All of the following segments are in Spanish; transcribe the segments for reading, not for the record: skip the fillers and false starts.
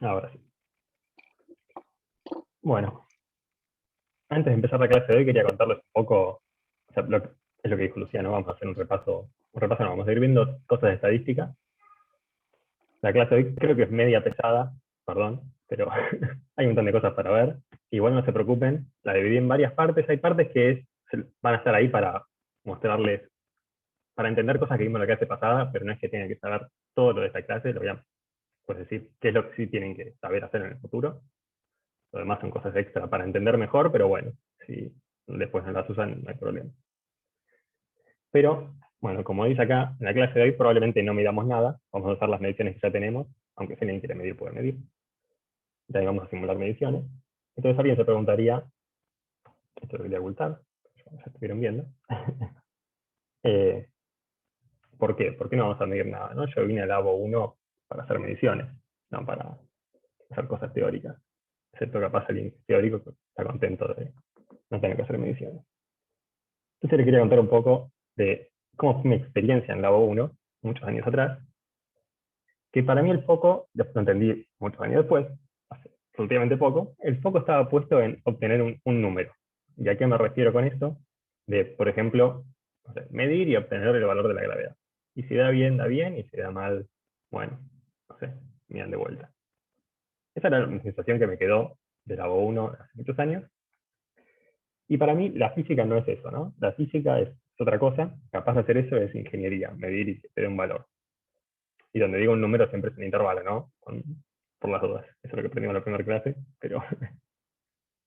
Ahora sí. Bueno, antes de empezar la clase de hoy quería contarles un poco, o sea, es lo que dijo Luciano, vamos a hacer un repaso no, vamos a ir viendo cosas de estadística. La clase de hoy creo que es media pesada, perdón, pero hay un montón de cosas para ver. Igual no se preocupen, la dividí en varias partes, hay partes que van a estar ahí para mostrarles, para entender cosas que vimos en la clase pasada, pero no es que tengan que saber todo lo de esta clase, lo voy a pues, decir qué es lo que sí tienen que saber hacer en el futuro. Lo demás son cosas extra para entender mejor, pero bueno, si después no las usan, no hay problema. Pero, bueno, como dice acá, en la clase de hoy probablemente no midamos nada, vamos a usar las mediciones que ya tenemos, aunque si alguien quiere medir, puede medir. Ya vamos a simular mediciones. Entonces alguien se preguntaría, esto lo quería ocultar, ya estuvieron viendo, eh, ¿por qué? ¿Por qué no vamos a medir nada? ¿No? Yo vine al Labo 1 para hacer mediciones, no para hacer cosas teóricas. Excepto capaz alguien teórico que está contento de no tener que hacer mediciones. Entonces le quería contar un poco de cómo fue mi experiencia en Labo 1, muchos años atrás, que para mí el foco, después lo entendí muchos años después, hace relativamente poco, el foco estaba puesto en obtener un número. ¿Y a qué me refiero con esto? De, por ejemplo, no sé, medir y obtener el valor de la gravedad. Y si da bien, y si da mal, bueno, no sé, miran de vuelta. Esa era la sensación que me quedó de Labo 1 hace muchos años. Y para mí la física no es eso, ¿no? La física es otra cosa, capaz de hacer eso es ingeniería, medir y que te dé un valor. Y donde digo un número siempre es un intervalo, ¿no? Por las dudas. Eso es lo que aprendimos en la primera clase, pero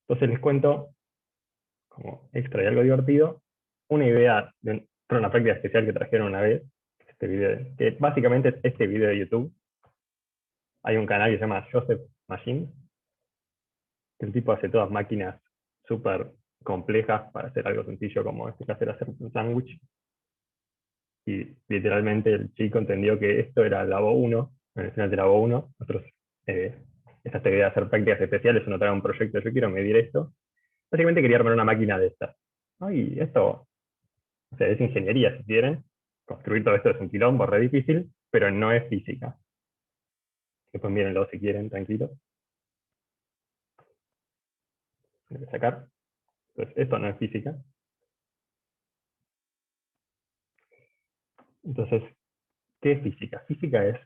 entonces les cuento, como extra y algo divertido, una idea de una práctica especial que trajeron una vez, que básicamente es este video de YouTube. Hay un canal que se llama Joseph Machine, que el tipo hace todas máquinas súper complejas para hacer algo sencillo como este hacer un sándwich. Y literalmente el chico entendió que esto era Labo 1, en el final de Labo 1, nosotros, esta idea de hacer prácticas especiales, uno trae un proyecto, yo quiero medir esto, básicamente quería armar una máquina de estas. ¿No? Y esto, o sea, es ingeniería si quieren, construir todo esto es un quilombo, re difícil, pero no es física. Después mírenlo si quieren, tranquilo. Voy a sacar. Entonces, esto no es física. Entonces, ¿qué es física? Física es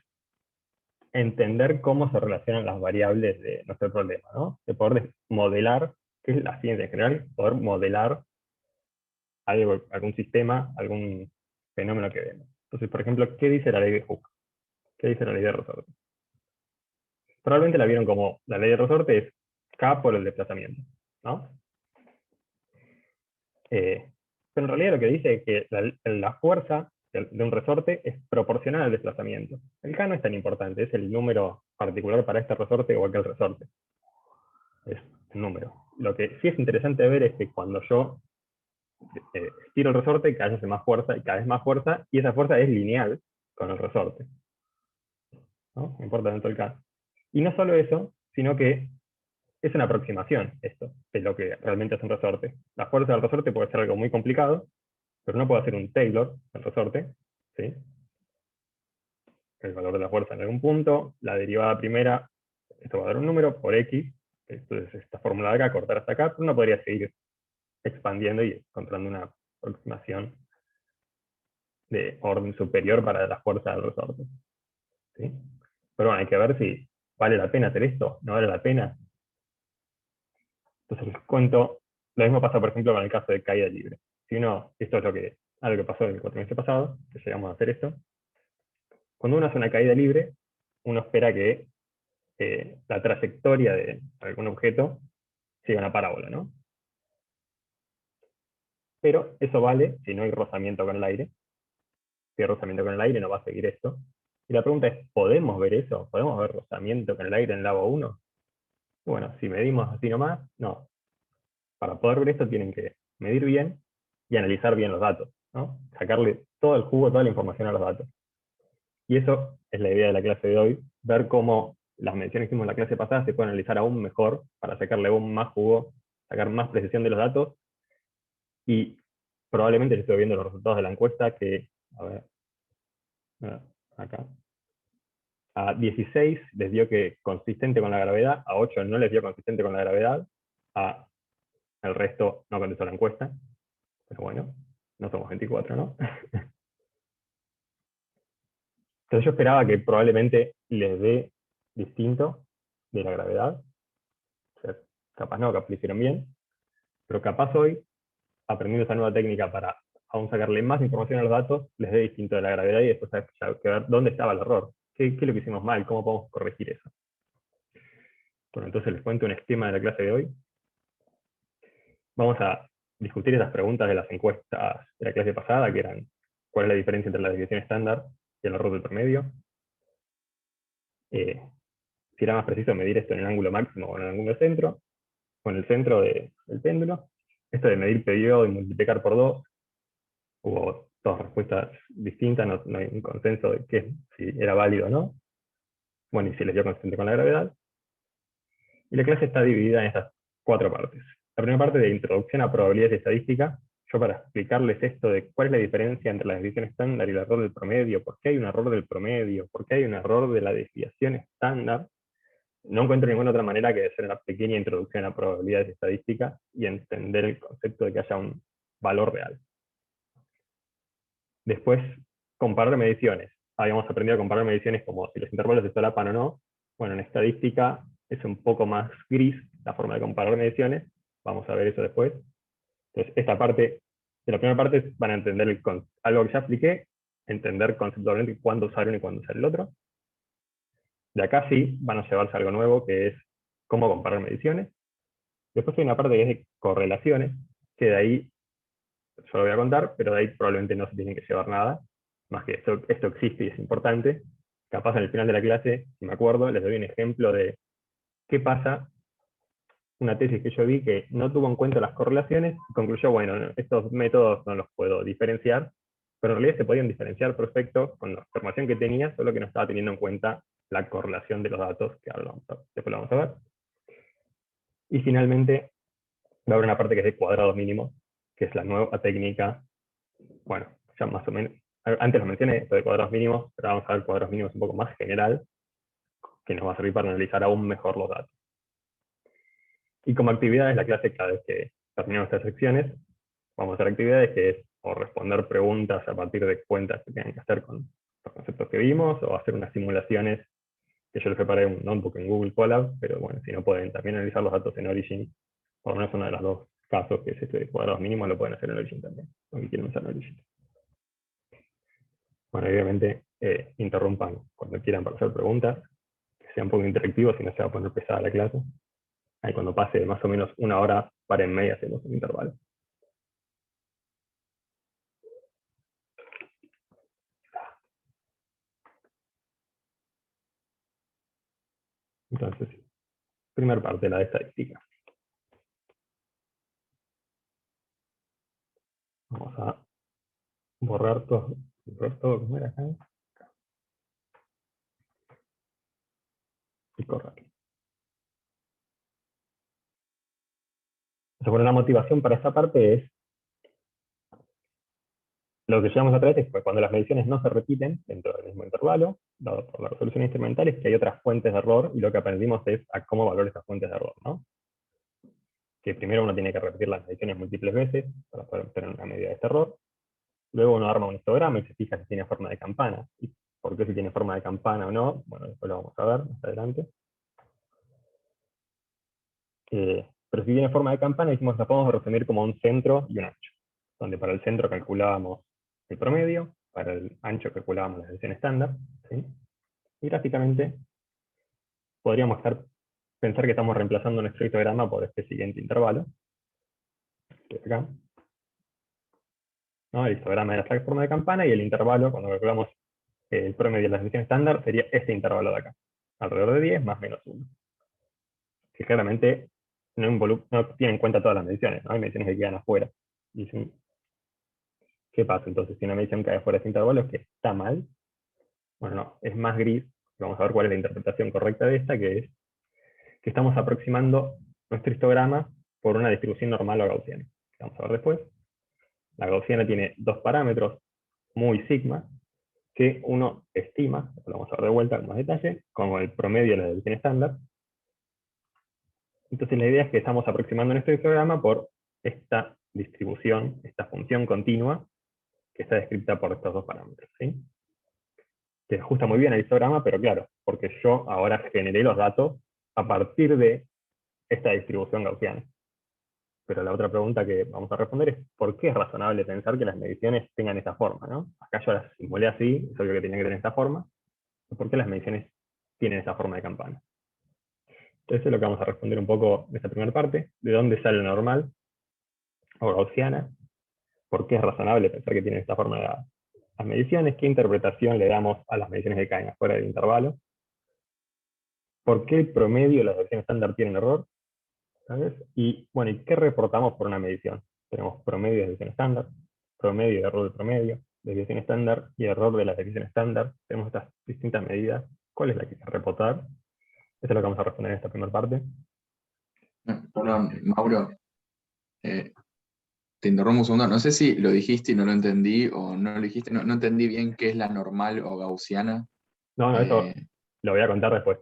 entender cómo se relacionan las variables de nuestro problema, ¿no? De poder modelar, que es la ciencia en general, poder modelar algo, algún sistema, algún fenómeno que vemos. Entonces, por ejemplo, ¿qué dice la ley de Hooke? ¿Qué dice la ley de resorte? Probablemente la vieron como la ley de resorte es K por el desplazamiento, ¿no? Pero en realidad lo que dice es que la fuerza de un resorte es proporcional al desplazamiento. El K no es tan importante, es el número particular para este resorte o aquel resorte. Es un número. Lo que sí es interesante ver es que cuando yo estiro el resorte, cada vez hace más fuerza y cada vez más fuerza, y esa fuerza es lineal con el resorte. ¿No? No importa tanto el K. Y no solo eso, sino que es una aproximación esto, de lo que realmente hace un resorte. La fuerza del resorte puede ser algo muy complicado, pero no puedo hacer un Taylor del resorte, ¿sí? El valor de la fuerza en algún punto, la derivada primera, esto va a dar un número por X, entonces esta fórmula de acá, cortar hasta acá, pero uno podría seguir expandiendo y encontrando una aproximación de orden superior para la fuerza del resorte, ¿sí? Pero bueno, hay que ver si vale la pena hacer esto, no vale la pena. Entonces les cuento, lo mismo pasa por ejemplo con el caso de caída libre. Si uno, esto es algo que pasó el cuatrimestre pasado, que llegamos a hacer esto, cuando uno hace una caída libre, uno espera que la trayectoria de algún objeto siga una parábola, ¿no? Pero eso vale si no hay rozamiento con el aire. Si hay rozamiento con el aire no va a seguir esto. Y la pregunta es, ¿podemos ver eso? ¿Podemos ver rozamiento con el aire en Labo 1? Bueno, si medimos así nomás, no. Para poder ver esto tienen que medir bien y analizar bien los datos, ¿no? Sacarle todo el jugo, toda la información a los datos. Y eso es la idea de la clase de hoy, ver cómo las mediciones que hicimos en la clase pasada se pueden analizar aún mejor para sacarle aún más jugo, sacar más precisión de los datos. Y probablemente estoy viendo los resultados de la encuesta que, a ver, acá. A 16 les dio que consistente con la gravedad, a 8 no les dio consistente con la gravedad, a el resto no contestó la encuesta, pero bueno, no somos 24, ¿no? Entonces yo esperaba que probablemente les dé distinto de la gravedad, o sea, capaz no, capaz lo hicieron bien, pero capaz hoy, aprendiendo esta nueva técnica para aún sacarle más información a los datos, les dé distinto de la gravedad y después hay que ver dónde estaba el error, qué es lo que hicimos mal, cómo podemos corregir eso. Bueno, entonces les cuento un esquema de la clase de hoy. Vamos a discutir esas preguntas de las encuestas de la clase pasada, que eran cuál es la diferencia entre la desviación estándar y el error del promedio. Si era más preciso medir esto en el ángulo máximo o en el ángulo centro, o en el centro del péndulo. Esto de medir periodo y multiplicar por 2, hubo dos respuestas distintas, no hay un consenso de si era válido o no. Bueno, y si les dio consistente con la gravedad. Y la clase está dividida en estas 4 partes. La primera parte de introducción a probabilidades y estadística. Yo para explicarles esto de cuál es la diferencia entre la desviación estándar y el error del promedio, por qué hay un error del promedio, por qué hay un error de la desviación estándar, no encuentro ninguna otra manera que hacer una pequeña introducción a probabilidades y estadística y entender el concepto de que haya un valor real. Después, comparar mediciones. Habíamos aprendido a comparar mediciones como si los intervalos se solapan o no. Bueno, en estadística es un poco más gris la forma de comparar mediciones. Vamos a ver eso después. Entonces, esta parte, de la primera parte, van a entender algo que ya expliqué, entender conceptualmente cuándo usar uno y cuándo usar el otro. De acá sí van a llevarse algo nuevo, que es cómo comparar mediciones. Después hay una parte que es de correlaciones, que de ahí yo lo voy a contar, pero de ahí probablemente no se tienen que llevar nada, más que esto existe y es importante. Capaz en el final de la clase, si me acuerdo, les doy un ejemplo de qué pasa, una tesis que yo vi que no tuvo en cuenta las correlaciones y concluyó, bueno, estos métodos no los puedo diferenciar, pero en realidad se podían diferenciar perfecto con la información que tenía, solo que no estaba teniendo en cuenta la correlación de los datos, que ahora después lo vamos a ver. Y finalmente, va a haber una parte que es de cuadrados mínimos, que es la nueva técnica, bueno, ya más o menos, antes lo mencioné, esto de cuadrados mínimos, pero vamos a ver cuadrados mínimos un poco más general, que nos va a servir para analizar aún mejor los datos. Y como actividades, la clase, cada vez que terminamos estas secciones, vamos a hacer actividades que es o responder preguntas a partir de cuentas que tengan que hacer con los conceptos que vimos, o hacer unas simulaciones, que yo les preparé un notebook en Google Colab, pero bueno, si no pueden también analizar los datos en Origin, por lo menos uno de los dos casos, que es este de cuadrados mínimos, lo pueden hacer en Origin también, aunque quieren usar Origin. Bueno, obviamente, interrumpan cuando quieran para hacer preguntas, que sean un poco interactivos, si no se va a poner pesada la clase. Ahí cuando pase más o menos una hora, paren media, hacemos un intervalo. Entonces, primera parte, la de estadística. Vamos a borrar todo como era acá. Y correr. Entonces, bueno, la motivación para esta parte es lo que llevamos atrás es cuando las mediciones no se repiten dentro del mismo intervalo, dado por la resolución instrumental, es que hay otras fuentes de error, y lo que aprendimos es a cómo valorar esas fuentes de error, ¿no? Que primero uno tiene que repetir las mediciones múltiples veces para poder obtener una medida de este error. Luego uno arma un histograma y se fija si tiene forma de campana. ¿Y por qué si tiene forma de campana o no? Bueno, después lo vamos a ver más adelante. Pero si tiene forma de campana, dijimos la podemos resumir como un centro y un ancho, donde para el centro calculábamos el promedio, para el ancho calculábamos la desviación estándar, ¿sí? Y gráficamente podríamos pensar que estamos reemplazando nuestro histograma por este siguiente intervalo, que es acá. ¿No? El histograma era la forma de campana y el intervalo, cuando calculamos el promedio de la desviación estándar, sería este intervalo de acá, alrededor de 10 más menos 1. Que claramente no tiene en cuenta todas las mediciones, ¿no? Hay mediciones que quedan afuera. Dicen, ¿qué pasa entonces? Si una medición cae fuera de ese intervalo, ¿es que está mal? Bueno, no, es más gris. Vamos a ver cuál es la interpretación correcta de esta, que es que estamos aproximando nuestro histograma por una distribución normal o gaussiana. Vamos a ver después. La gaussiana tiene dos parámetros, mu y sigma, que uno estima, lo vamos a ver de vuelta con más detalle, como el promedio de la desviación estándar. Entonces la idea es que estamos aproximando en este histograma por esta distribución, esta función continua, que está descrita por estos dos parámetros, ¿sí? Que ajusta muy bien el histograma, pero claro, porque yo ahora generé los datos a partir de esta distribución gaussiana. Pero la otra pregunta que vamos a responder es ¿por qué es razonable pensar que las mediciones tengan esta forma? ¿No? Acá yo las simulé así, es obvio que tenían que tener esta forma. ¿Por qué las mediciones tienen esta forma de campana? Entonces eso es lo que vamos a responder un poco en esta primera parte. ¿De dónde sale lo normal o gaussiana? ¿Por qué es razonable pensar que tienen esta forma de las mediciones? ¿Qué interpretación le damos a las mediciones que caen afuera del intervalo? ¿Por qué el promedio de las versiones estándar tienen error? ¿Sabes? Y bueno, ¿y qué reportamos por una medición? Tenemos promedio de desviación estándar, promedio de error de promedio, desviación estándar y error de la desviación estándar. Tenemos estas distintas medidas. ¿Cuál es la que hay que reportar? Eso es lo que vamos a responder en esta primera parte. Perdón, Mauro, eh, te interrumpo un segundo. No sé si lo dijiste y no lo entendí, o no lo dijiste, no entendí bien qué es la normal o gaussiana. No, eso Eh, lo voy a contar después.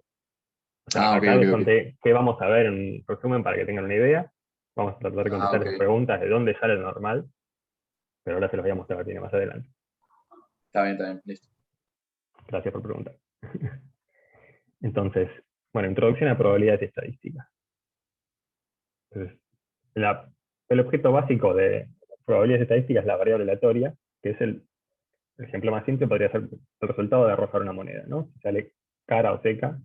O sea, ok, acá ok, les ok. conté qué vamos a ver en resumen para que tengan una idea. Vamos a tratar de Ah, contestar ok. esas preguntas de dónde sale lo normal, pero ahora se los voy a mostrar bien más adelante. Está bien, listo. Gracias por preguntar. Entonces, bueno, introducción a probabilidades estadísticas. Entonces, el objeto básico de probabilidades estadísticas es la variable aleatoria, que es el ejemplo más simple, podría ser el resultado de arrojar una moneda, ¿no? Si sale cara o seca,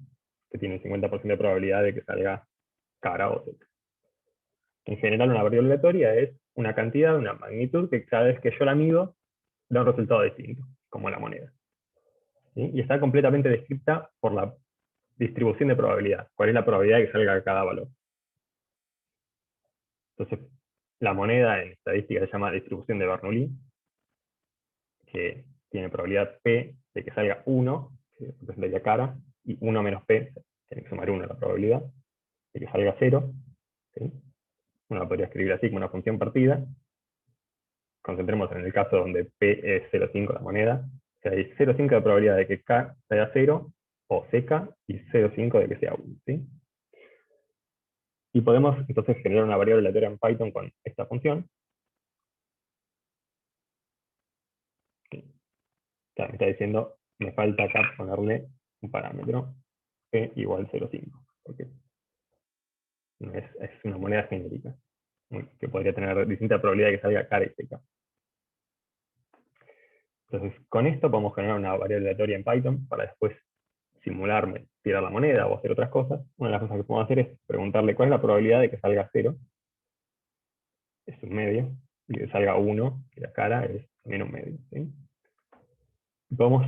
que tiene un 50% de probabilidad de que salga cara o seca. En general, una variable aleatoria es una cantidad, una magnitud, que cada vez que yo la mido, da un resultado distinto, como la moneda. ¿Sí? Y está completamente descrita por la distribución de probabilidad. ¿Cuál es la probabilidad de que salga cada valor? Entonces, la moneda en estadística se llama distribución de Bernoulli, que tiene probabilidad P de que salga 1, que representaría cara, y 1 menos P, tiene que sumar 1 a la probabilidad, de que salga 0. ¿Sí? Uno la podría escribir así como una función partida. Concentremos en el caso donde P es 0,5 la moneda. O sea, hay 0,5 de probabilidad de que K sea 0 o seca y 0,5 de que sea 1. ¿Sí? Y podemos entonces generar una variable aleatoria en Python con esta función. O sea, me está diciendo, me falta acá ponerle un parámetro P igual 0,5, porque no es una moneda genérica, que podría tener distinta probabilidad de que salga cara y seca. Entonces, con esto podemos generar una variable aleatoria en Python para después simularme, tirar la moneda o hacer otras cosas. Una de las cosas que podemos hacer es preguntarle cuál es la probabilidad de que salga 0, es un medio, y que salga 1, que la cara es también un medio. ¿Sí? Podemos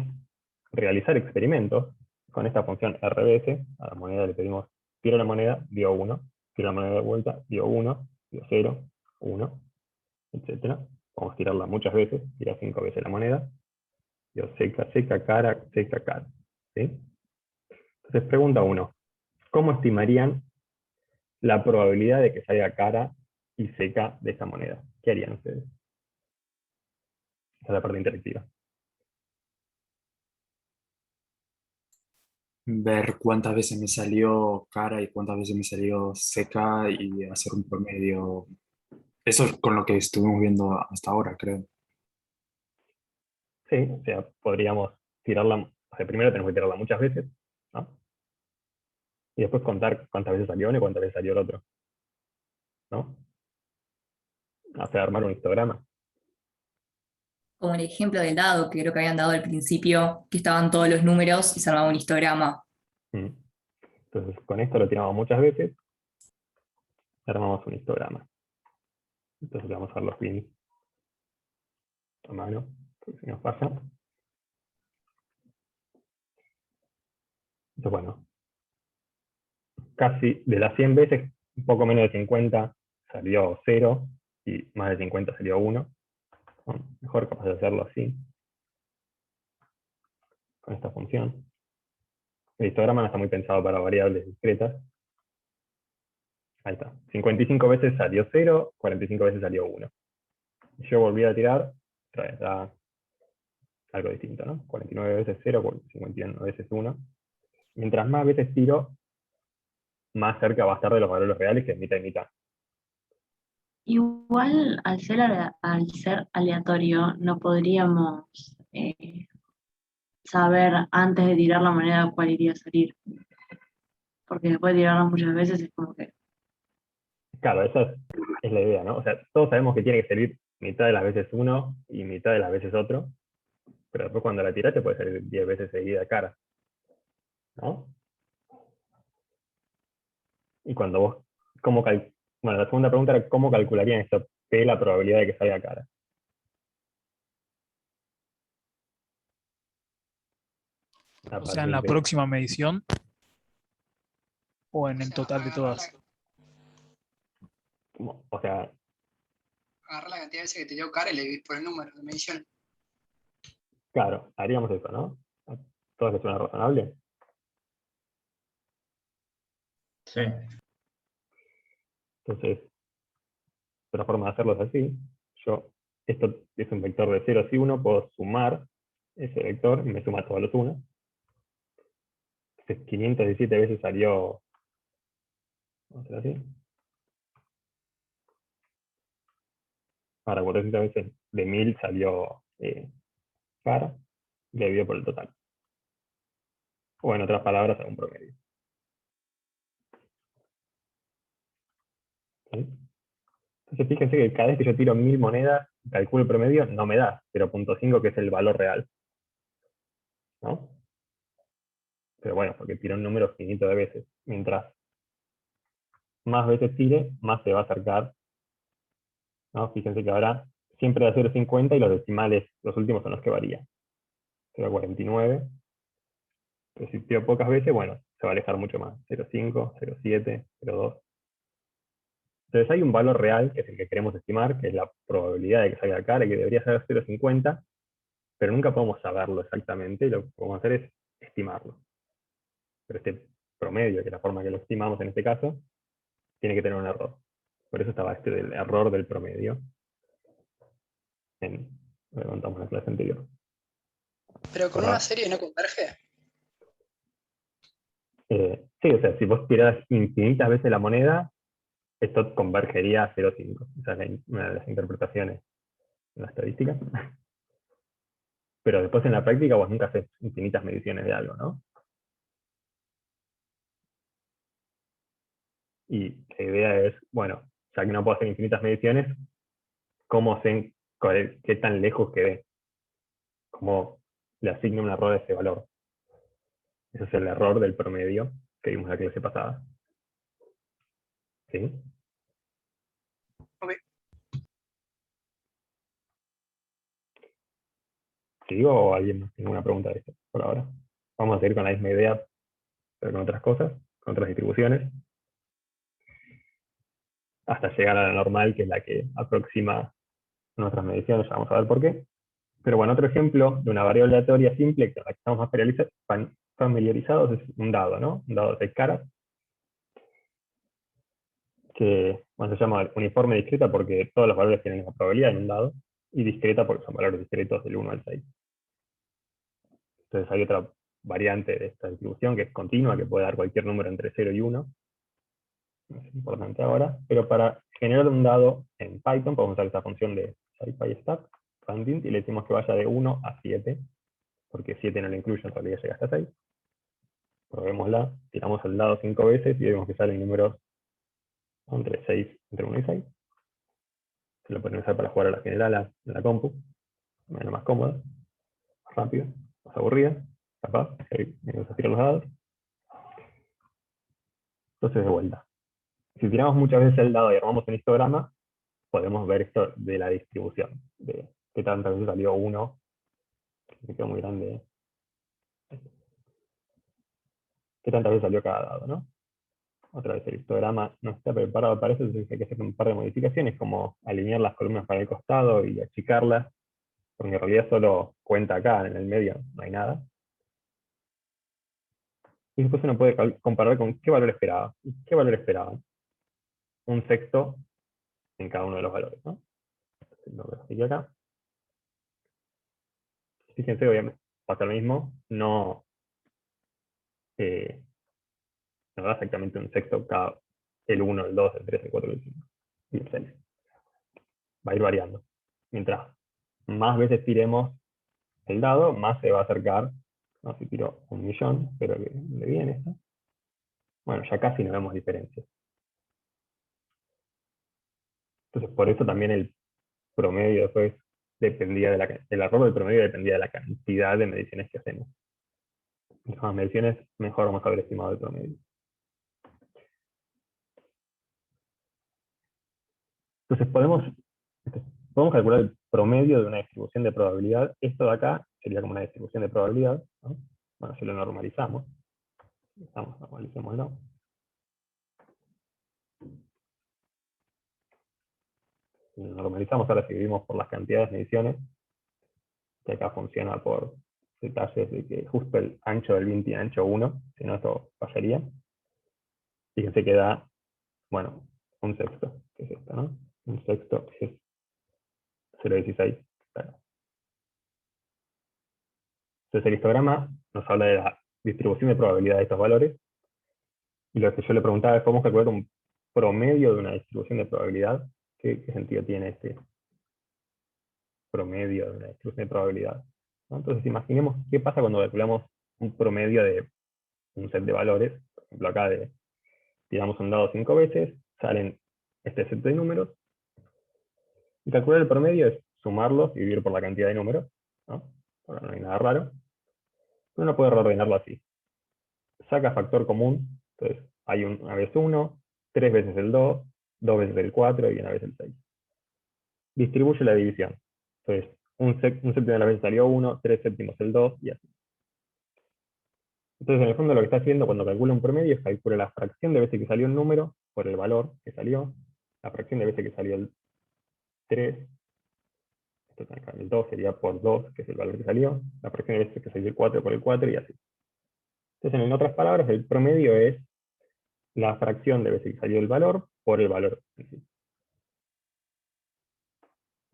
realizar experimentos con esta función RBS. A la moneda le pedimos, tira la moneda, dio 1, tira la moneda de vuelta, dio 1, dio 0, 1, etc. Podemos tirarla muchas veces, tira 5 veces la moneda, dio seca, seca, cara, seca, cara. ¿Sí? Entonces pregunta 1, ¿cómo estimarían la probabilidad de que salga cara y seca de esta moneda? ¿Qué harían ustedes? Esa es la parte interactiva. Ver cuántas veces me salió cara y cuántas veces me salió seca y hacer un promedio. Eso es con lo que estuvimos viendo hasta ahora, creo. Sí, o sea, podríamos tirarla, o sea, primero tenemos que tirarla muchas veces, ¿no? Y después contar cuántas veces salió uno y cuántas veces salió el otro, ¿no? O sea, armar un histograma. Como el ejemplo del dado que creo que habían dado al principio, que estaban todos los números y se armaba un histograma. Mm. Entonces, con esto lo tiramos muchas veces, armamos un histograma. Entonces vamos a ver los pins a mano, porque si nos pasa. Entonces, bueno, casi de las 100 veces, un poco menos de 50 salió 0 y más de 50 salió 1. Bueno, mejor capaz de hacerlo así, con esta función. El histograma no está muy pensado para variables discretas. Ahí está. 55 veces salió 0, 45 veces salió 1. Yo volví a tirar, otra vez, algo distinto, ¿no? 49 veces 0 por 51 veces 1. Mientras más veces tiro, más cerca va a estar de los valores reales, que es mitad y mitad. Igual, al ser aleatorio, no podríamos saber antes de tirar la moneda cuál iría a salir. Porque después de tirarla muchas veces es como que, Claro, esa es la idea, ¿no? O sea, todos sabemos que tiene que salir mitad de las veces uno y mitad de las veces otro, pero después cuando la tiras te puede salir 10 veces seguida cara, ¿no? Y cuando vos, bueno, la segunda pregunta era cómo calcularían esto, qué es la probabilidad de que salga cara. A O sea, en la partir de, próxima medición o en el total de todas. o sea, Agarrar la cantidad de veces que te dio cara y le dividís por el número de medición. claro, haríamos eso, ¿no? ¿Todo eso suena razonable? Sí. Entonces, otra forma de hacerlo es así. Esto es un vector de 0 y 1, puedo sumar ese vector y me suma todos los 1. Entonces 517 veces salió, vamos a hacer así. Ahora 400 veces de 1000 salió cara, y le divido por el total. O en otras palabras, hago un promedio. ¿Sí? Entonces fíjense que cada vez que yo tiro 1000 monedas, calculo el promedio, no me da 0.5, que es el valor real, ¿no? Pero bueno, porque tiro un número finito de veces. Mientras más veces tire, más se va a acercar, ¿no? Fíjense que ahora siempre da 0.50 y los decimales, los últimos son los que varían. 0.49. Pero si tiro pocas veces, bueno, se va a alejar mucho más. 0.5, 0.7, 0.2. Entonces hay un valor real, que es el que queremos estimar, que es la probabilidad de que salga cara, y que debería ser 0.50, pero nunca podemos saberlo exactamente, y lo que podemos hacer es estimarlo. Pero este promedio, que es la forma que lo estimamos en este caso, tiene que tener un error. Por eso estaba este del error del promedio. Lo contamos en la clase anterior. Pero con Ajá. una serie no converge. Sí, o sea, si vos tirás infinitas veces la moneda, esto convergería a 0.5. Esa es una de las interpretaciones en la estadística. Pero después en la práctica vos nunca haces infinitas mediciones de algo, ¿no? Y la idea es, bueno, ya que no puedo hacer infinitas mediciones, ¿cómo sé qué tan lejos quedé? ¿Cómo le asigno un error a ese valor? Ese es el error del promedio que vimos en la clase pasada. ¿Sí? Ok. ¿Sigo o alguien más tiene una pregunta de esto por ahora? Vamos a seguir con la misma idea, pero con otras cosas, con otras distribuciones, hasta llegar a la normal, que es la que aproxima nuestras mediciones. Ya vamos a ver por qué. Pero bueno, otro ejemplo de una variable aleatoria simple con la que estamos más familiarizados es un dado, ¿no? Un dado de 6 caras, que bueno, se llama uniforme discreta porque todos los valores tienen la probabilidad en un dado, y discreta porque son valores discretos del 1 al 6. Entonces hay otra variante de esta distribución que es continua, que puede dar cualquier número entre 0 y 1. No es importante ahora, pero para generar un dado en Python podemos usar esta función de scipy-stack, y le decimos que vaya de 1 a 7, porque 7 no lo incluye, en realidad llega hasta 6. Probémosla, tiramos el dado 5 veces y vemos que salen números entre 1 y 6. Se lo pueden usar para jugar a la general en la compu, lo más cómoda, más rápido, más aburrida, capaz, venimos a tirar los dados. Entonces de vuelta. Si tiramos muchas veces el dado y armamos un histograma, podemos ver esto de la distribución, de qué tantas veces salió 1, que me quedó muy grande, qué tantas veces salió cada dado, ¿no? Otra vez el histograma no está preparado para eso, entonces hay que hacer un par de modificaciones, como alinear las columnas para el costado y achicarlas, porque en realidad solo cuenta acá, en el medio no hay nada. Y después uno puede comparar con qué valor esperaba. ¿Y qué valor esperaba? Un sexto en cada uno de los valores, ¿no? Lo veo aquí acá. fíjense, obviamente, pasa lo mismo, no da exactamente un sexto cada el 1, el 2, el 3, el 4, el 5 y el 6. Va a ir variando. Mientras más veces tiremos el dado, más se va a acercar. No, si tiro 1.000.000, espero que le bien esto. Bueno, ya casi no vemos diferencias. Entonces, por eso también el promedio después dependía el error del promedio dependía de la cantidad de mediciones que hacemos. Mientras más mediciones, mejor vamos a haber estimado el promedio. Entonces, podemos calcular el promedio de una distribución de probabilidad. Esto de acá sería como una distribución de probabilidad, ¿no? Bueno, si lo normalizamos, normalicémoslo. Si lo normalizamos, ahora si dividimos por las cantidades de mediciones, que acá funciona por detalles de que justo el ancho del bin tiene ancho 1, si no esto fallaría. Fíjense que da, bueno, un sexto, que es esto, ¿no? Un sexto es 0,16. Claro. Entonces el histograma nos habla de la distribución de probabilidad de estos valores. Y lo que yo le preguntaba es cómo calcular un promedio de una distribución de probabilidad. ¿Qué sentido tiene este promedio de una distribución de probabilidad? ¿No? Entonces imaginemos qué pasa cuando calculamos un promedio de un set de valores. Por ejemplo, acá tiramos un dado 5 veces, salen este set de números. Y calcular el promedio es sumarlos y dividir por la cantidad de números, ¿no? Ahora no hay nada raro. Uno puede reordenarlo así. Saca factor común, entonces hay una vez 1, 3 veces el 2, 2 veces el 4 y una vez el 6. Distribuye la división. Entonces, un séptimo de las veces salió 1, 3 séptimos el 2 y así. Entonces, en el fondo lo que está haciendo cuando calcula un promedio es calcula la fracción de veces que salió un número por el valor que salió, la fracción de veces que salió el 3, el 2 sería por 2, que es el valor que salió, la fracción de veces que salió el 4 por el 4 y así. Entonces, en otras palabras, el promedio es la fracción de veces que salió el valor por el valor en sí.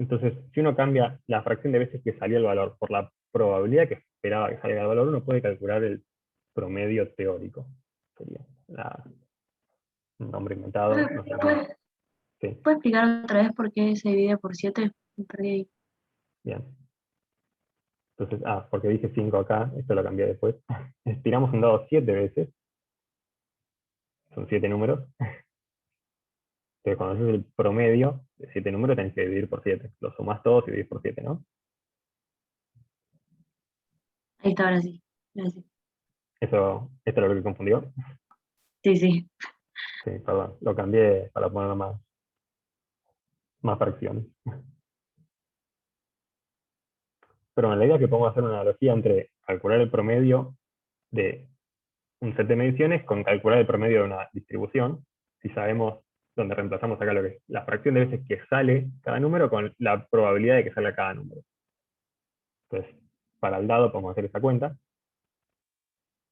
Entonces, si uno cambia la fracción de veces que salió el valor por la probabilidad que esperaba que salga el valor, uno puede calcular el promedio teórico. Sería un nombre inventado. No sé. Sí, ¿Puedes explicar otra vez por qué se divide por 7? Me perdí ahí. bien. Entonces, porque dije 5 acá, esto lo cambié después. Estiramos un dado 7 veces. Son 7 números. Entonces, cuando haces el promedio de 7 números, tenés que dividir por 7. Los sumás todos y dividís por 7, ¿no? Ahí está, ahora sí. Gracias. Esto es lo que confundió. Sí, sí. Sí, perdón. Lo cambié para poner más fracciones. Pero bueno, la idea es que podemos hacer una analogía entre calcular el promedio de un set de mediciones con calcular el promedio de una distribución. Si sabemos dónde reemplazamos acá lo que es la fracción de veces que sale cada número con la probabilidad de que salga cada número. Entonces, para el dado podemos hacer esa cuenta,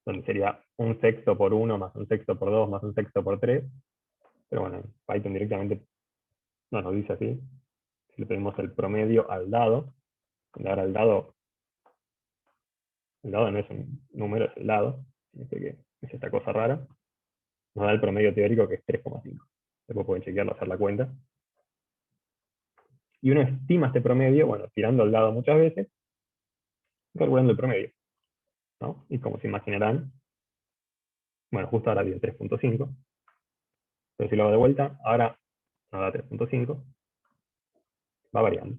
donde sería un sexto por 1 más un sexto por 2 más un sexto por 3. Pero bueno, en Python directamente no nos dice así. Si le pedimos el promedio al dado, donde ahora el dado no es un número, es el dado, que es esta cosa rara, nos da el promedio teórico que es 3,5. Después pueden chequearlo, hacer la cuenta. Y uno estima este promedio, bueno, tirando el dado muchas veces, calculando el promedio, ¿no? Y como se imaginarán, bueno, justo ahora dio 3,5. Pero si lo hago de vuelta, ahora nos da 3,5. Va variando.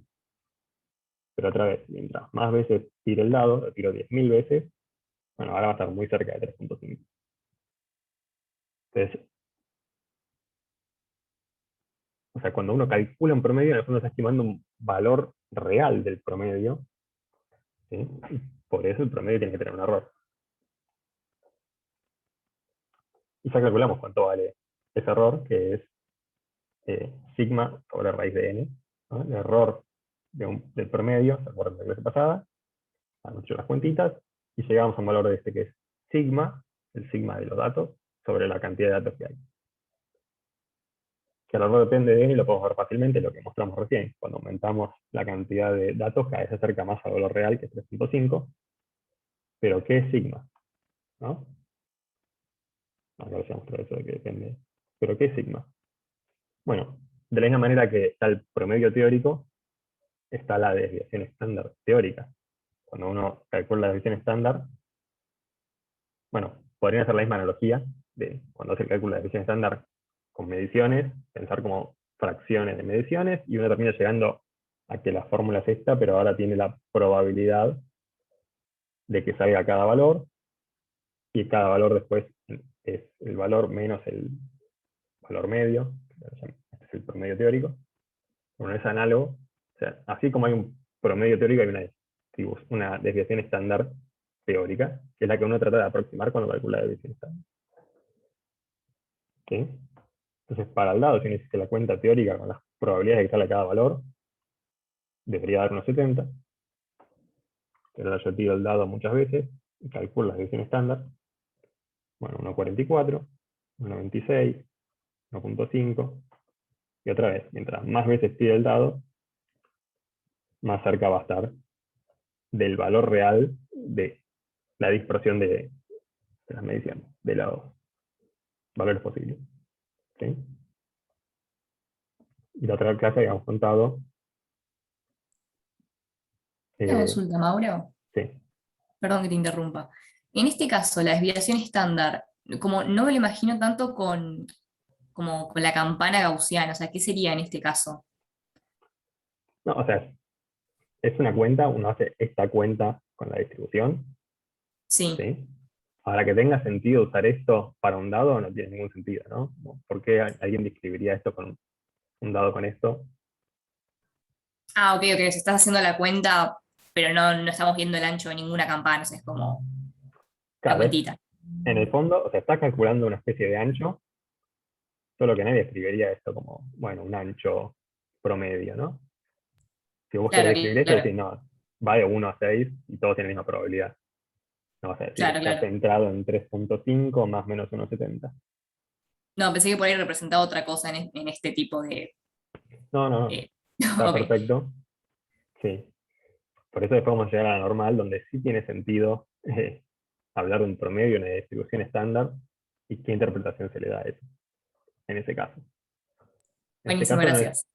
Pero otra vez, mientras más veces tire el dado, lo tiro 10.000 veces, bueno, ahora va a estar muy cerca de 3,5. Entonces, o sea, cuando uno calcula un promedio, en el fondo está estimando un valor real del promedio, ¿sí? Y por eso el promedio tiene que tener un error. Y ya calculamos cuánto vale ese error, que es sigma sobre raíz de n, ¿no? El error del promedio, ¿se acuerdan de la clase pasada? Hemos hecho las cuentitas y llegamos a un valor de este que es sigma, el sigma de los datos, sobre la cantidad de datos que hay. que el error depende de, y lo podemos ver fácilmente, lo que mostramos recién. Cuando aumentamos la cantidad de datos, cada vez se acerca más al valor real, que es 3.5. Pero, ¿qué es sigma? ¿No? Acá les muestro eso de que depende. Pero, ¿qué es sigma? Bueno, de la misma manera que está el promedio teórico, está la desviación estándar teórica. Cuando uno calcula la desviación estándar, bueno, podrían hacer la misma analogía de cuando hace el cálculo de la desviación estándar con mediciones, pensar como fracciones de mediciones, y uno termina llegando a que la fórmula es esta, pero ahora tiene la probabilidad de que salga cada valor, y cada valor después es el valor menos el valor medio, este es el promedio teórico. Bueno, es análogo, o sea, así como hay un promedio teórico, hay una desviación estándar teórica, que es la que uno trata de aproximar cuando calcula la desviación estándar. ¿Sí? Entonces, para el dado, si uno hiciste la cuenta teórica con las probabilidades de que salga cada valor, debería dar unos 70. Pero ahora yo tiro el dado muchas veces y calculo la desviación estándar. Bueno, 1.44, 1.26, 1.5. Y otra vez, mientras más veces tire el dado, más cerca va a estar del valor real de la dispersión de las mediciones, de los valores posibles. ¿Sí? Y la otra clase habíamos contado. Una consulta, Mauro. Sí. Perdón que te interrumpa. En este caso, la desviación estándar, como no me lo imagino tanto como con la campana gaussiana, o sea, ¿qué sería en este caso? No, o sea, es una cuenta, uno hace esta cuenta con la distribución. Sí. ¿Sí? Ahora, que tenga sentido usar esto para un dado, no tiene ningún sentido, ¿no? ¿Por qué alguien describiría esto con un dado con esto? Ah, ok, se está haciendo la cuenta, pero no estamos viendo el ancho de ninguna campana, o sea, es como la Claro, cuentita. en el fondo, o sea, está calculando una especie de ancho, solo que nadie escribiría esto como, bueno, un ancho promedio, ¿no? Si vos Claro, querés escribir esto, claro, decís, no, va de 1 a 6 y todos tienen la misma probabilidad. No vas a decir, claro, está claro. centrado en 3.5 más menos 1.70. No, pensé que por ahí representaba otra cosa en este tipo de... No, no, no. eh, Está ok, perfecto. Sí. Por eso después vamos a llegar a la normal, donde sí tiene sentido hablar de un promedio, una distribución estándar, y qué interpretación se le da a eso, en ese caso. En este buenísimo, caso no es, gracias.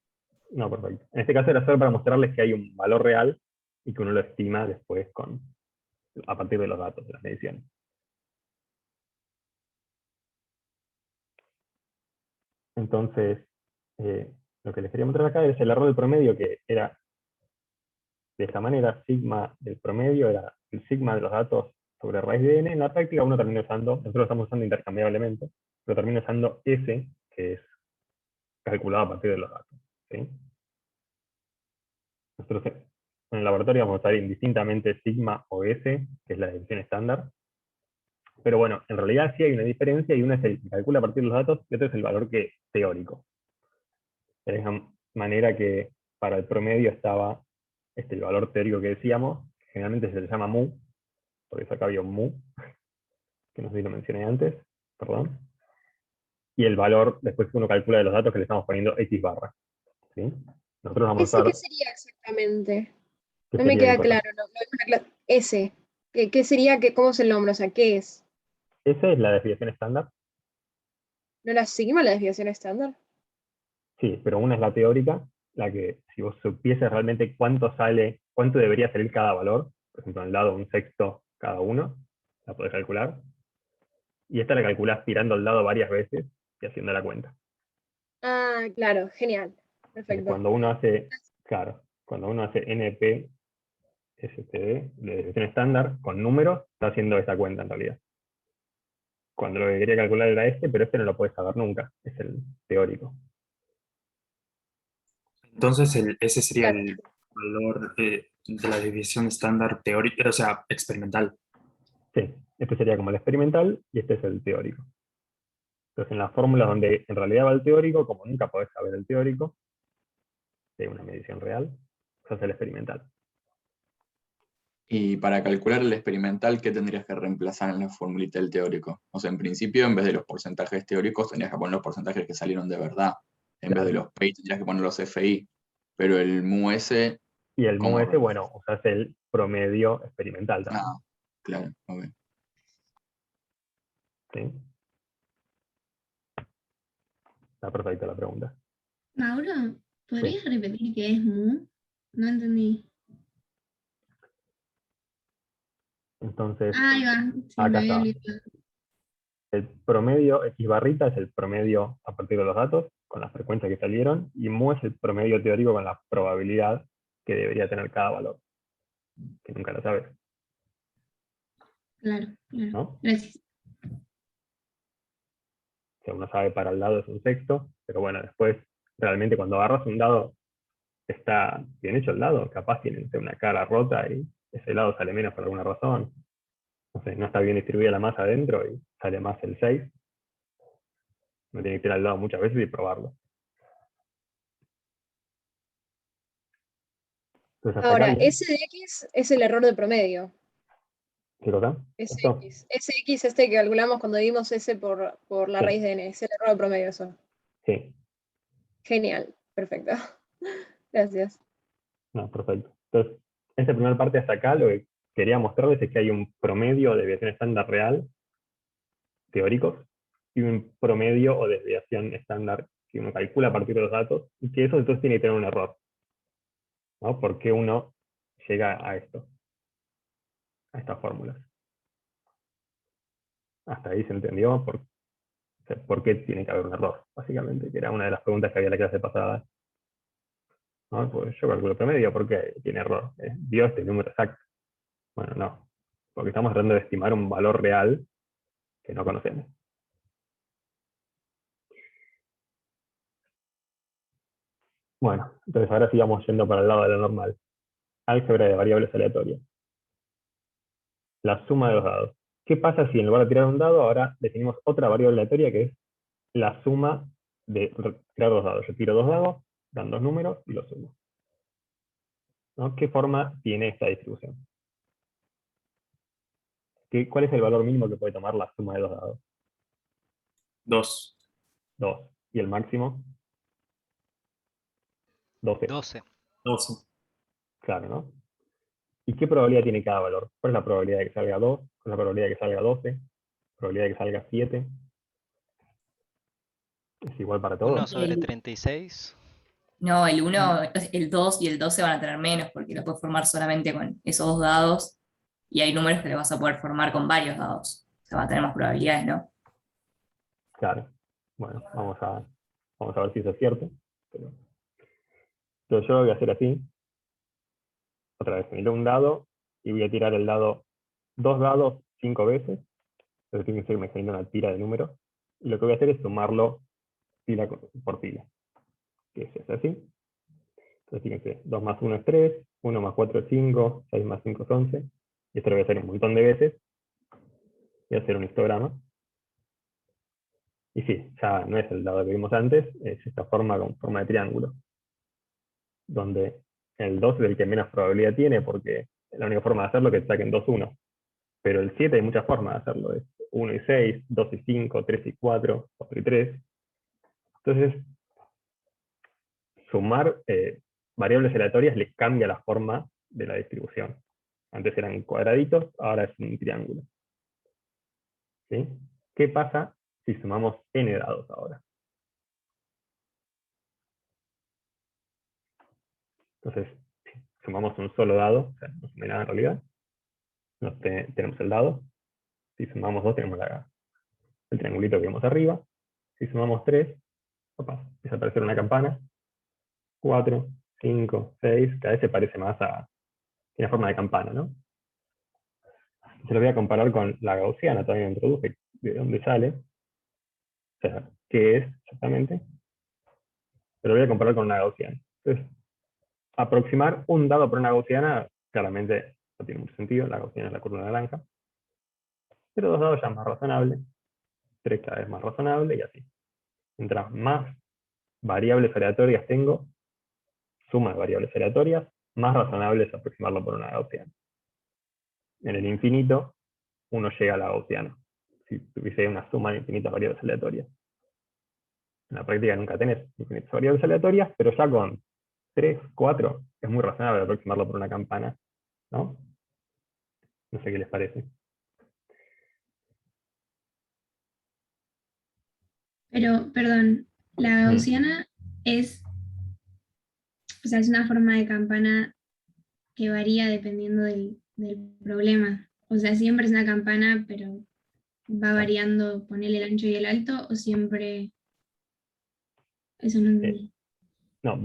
no, perfecto. En este caso era solo para mostrarles que hay un valor real y que uno lo estima después a partir de los datos, de las mediciones. Entonces, lo que les quería mostrar acá es el error del promedio, que era de esta manera: sigma del promedio era el sigma de los datos sobre raíz de n. En la práctica uno termina usando, nosotros lo estamos usando intercambiablemente, pero termina usando S, que es calculado a partir de los datos. ¿Sí? Nosotros en el laboratorio vamos a usar indistintamente sigma o S, que es la desviación estándar. Pero bueno, en realidad sí hay una diferencia, y una es el que calcula a partir de los datos, y otro es el valor teórico. De la misma manera que para el promedio estaba el valor teórico que decíamos, que generalmente se le llama mu, por eso acá había un mu, que no sé si lo mencioné antes, perdón. Y el valor, después que uno calcula de los datos, que le estamos poniendo X barra. ¿Sí? Nosotros vamos a ¿Ese usar, qué sería exactamente? ¿qué No me sería qué queda cosa? claro, ese. ¿Qué sería? ¿Cómo es el nombre? O sea, ¿qué es? Esa es la desviación estándar. ¿No era sigma la desviación estándar? Sí, pero una es la teórica, la que si vos supieses realmente cuánto debería salir cada valor, por ejemplo, en el dado un sexto cada uno, la podés calcular. Y esta la calculás tirando el dado varias veces y haciendo la cuenta. Ah, claro, genial. Entonces, Perfecto. cuando uno hace NP STD de desviación estándar con números, está haciendo esta cuenta en realidad. Cuando lo que quería calcular era pero no lo puedes saber nunca, es el teórico. Entonces, ese sería Claro. el valor de la desviación estándar teórica, o sea, experimental. Sí, este sería como el experimental y este es el teórico. Entonces, en las fórmulas donde en realidad va el teórico, como nunca podés saber el teórico de una medición real, usas el experimental. Y para calcular el experimental, ¿qué tendrías que reemplazar en la formulita del teórico? O sea, en principio, en vez de los porcentajes teóricos, tendrías que poner los porcentajes que salieron de verdad. En vez de los PI tendrías que poner los FI. Pero el MUS, Y el ¿cómo MUS, representa? bueno, usas el promedio experimental también. Ah, claro, ok. ¿Sí? Está perfecta la pregunta. Mauro, ¿podrías repetir qué es mu? No entendí. Entonces, Ahí va, sí, me acá había está. olvidado. El promedio X barrita es el promedio a partir de los datos, con las frecuencias que salieron, y mu es el promedio teórico con la probabilidad que debería tener cada valor, que nunca lo sabes, Claro, claro. ¿no? Gracias. O sea, uno sabe para el dado es un sexto, pero bueno, después, realmente cuando agarras un dado, está bien hecho el dado, capaz tiene una cara rota y ese lado sale menos por alguna razón. No sé, no está bien distribuida la masa adentro y sale más el 6. No tiene que tirar al dado muchas veces y probarlo. Entonces hasta acá Ahora, bien. S de X es el error de promedio. ¿Qué cosa? ¿Esto? SX este que calculamos cuando dimos S por la Sí. raíz de N. Es el error de promedio eso. Sí, Genial. Perfecto. Gracias. no, perfecto. Entonces, esta primera parte hasta acá, lo que quería mostrarles es que hay un promedio de desviación estándar real, teóricos, y un promedio o desviación estándar que uno calcula a partir de los datos, y que eso entonces tiene que tener un error, ¿no? ¿Por qué uno llega a esto, a estas fórmulas? Hasta ahí se entendió por qué tiene que haber un error, básicamente, que era una de las preguntas que había en la clase pasada. ¿No? Pues yo calculo promedio, ¿por qué tiene error? ¿Dio este número exacto? Bueno, no, porque estamos tratando de estimar un valor real que no conocemos. Bueno, entonces ahora sí vamos yendo para el lado de lo normal. Álgebra de variables aleatorias. La suma de los dados. ¿Qué pasa si en lugar de tirar un dado, ahora definimos otra variable aleatoria que es la suma de crear dos dados? Yo tiro dos dados, dan dos números y los sumo, ¿no? ¿Qué forma tiene esta distribución? ¿Cuál es el valor mínimo que puede tomar la suma de dos dados? 2. 2. ¿Y el máximo? 12. 12. 12. Claro, ¿no? ¿Y qué probabilidad tiene cada valor? ¿Cuál es la probabilidad de que salga 2? ¿Cuál es la probabilidad de que salga 12? ¿Probabilidad de que salga 7? ¿Es igual para 1 todos? sobre 36. No, el 1, el 2 y el 12 van a tener menos porque lo puedes formar solamente con esos dos dados y hay números que lo vas a poder formar con varios dados. O sea, va a tener más probabilidades, ¿no? Claro. Bueno, vamos a ver si eso es cierto. Entonces yo lo voy a hacer así. Otra vez, me un dado y voy a tirar el dado, dos dados 5 veces. Entonces tiene que ser que me genera una tira de números. Y lo que voy a hacer es sumarlo pila por pila. Que es así. Entonces fíjense, 2 más 1 es 3, 1 más 4 es 5, 6 más 5 es 11. Y esto lo voy a hacer un montón de veces. Voy a hacer un histograma. Y sí, ya no es el dado que vimos antes, es esta forma con forma de triángulo. Donde el 2 es el que menos probabilidad tiene, porque la única forma de hacerlo es que saquen 2, 1. Pero el 7 hay muchas formas de hacerlo. Es 1 y 6, 2 y 5, 3 y 4, 4 y 3. Entonces, sumar variables aleatorias le cambia la forma de la distribución. Antes eran cuadraditos, ahora es un triángulo. ¿Sí? ¿Qué pasa si sumamos n dados ahora? Entonces, si sumamos un solo dado, o sea, no sumé nada en realidad, tenemos el dado. Si sumamos 2, tenemos el triangulito que vemos arriba. Si sumamos 3, empieza a aparecer una campana. 4, 5, 6, cada vez se parece más a una forma de campana, ¿no? Se lo voy a comparar con la gaussiana, también introduje de dónde sale, o sea, qué es exactamente, pero lo voy a comparar con una gaussiana. Entonces, aproximar un dado por una gaussiana, claramente no tiene mucho sentido, la gaussiana es la curva naranja, pero dos dados ya es más razonable, 3 cada vez más razonable, y así. Mientras más variables aleatorias tengo, suma de variables aleatorias, más razonable es aproximarlo por una gaussiana. En el infinito, uno llega a la gaussiana, si tuviese una suma de infinitas variables aleatorias. En la práctica nunca tenés infinitas variables aleatorias, pero ya con 3, 4 es muy razonable aproximarlo por una campana, ¿no? No sé qué les parece. Pero, perdón, la gaussiana es, o sea, es una forma de campana que varía dependiendo del problema. O sea, siempre es una campana, pero va variando, ponerle el ancho y el alto, o siempre, eso no entendí. No,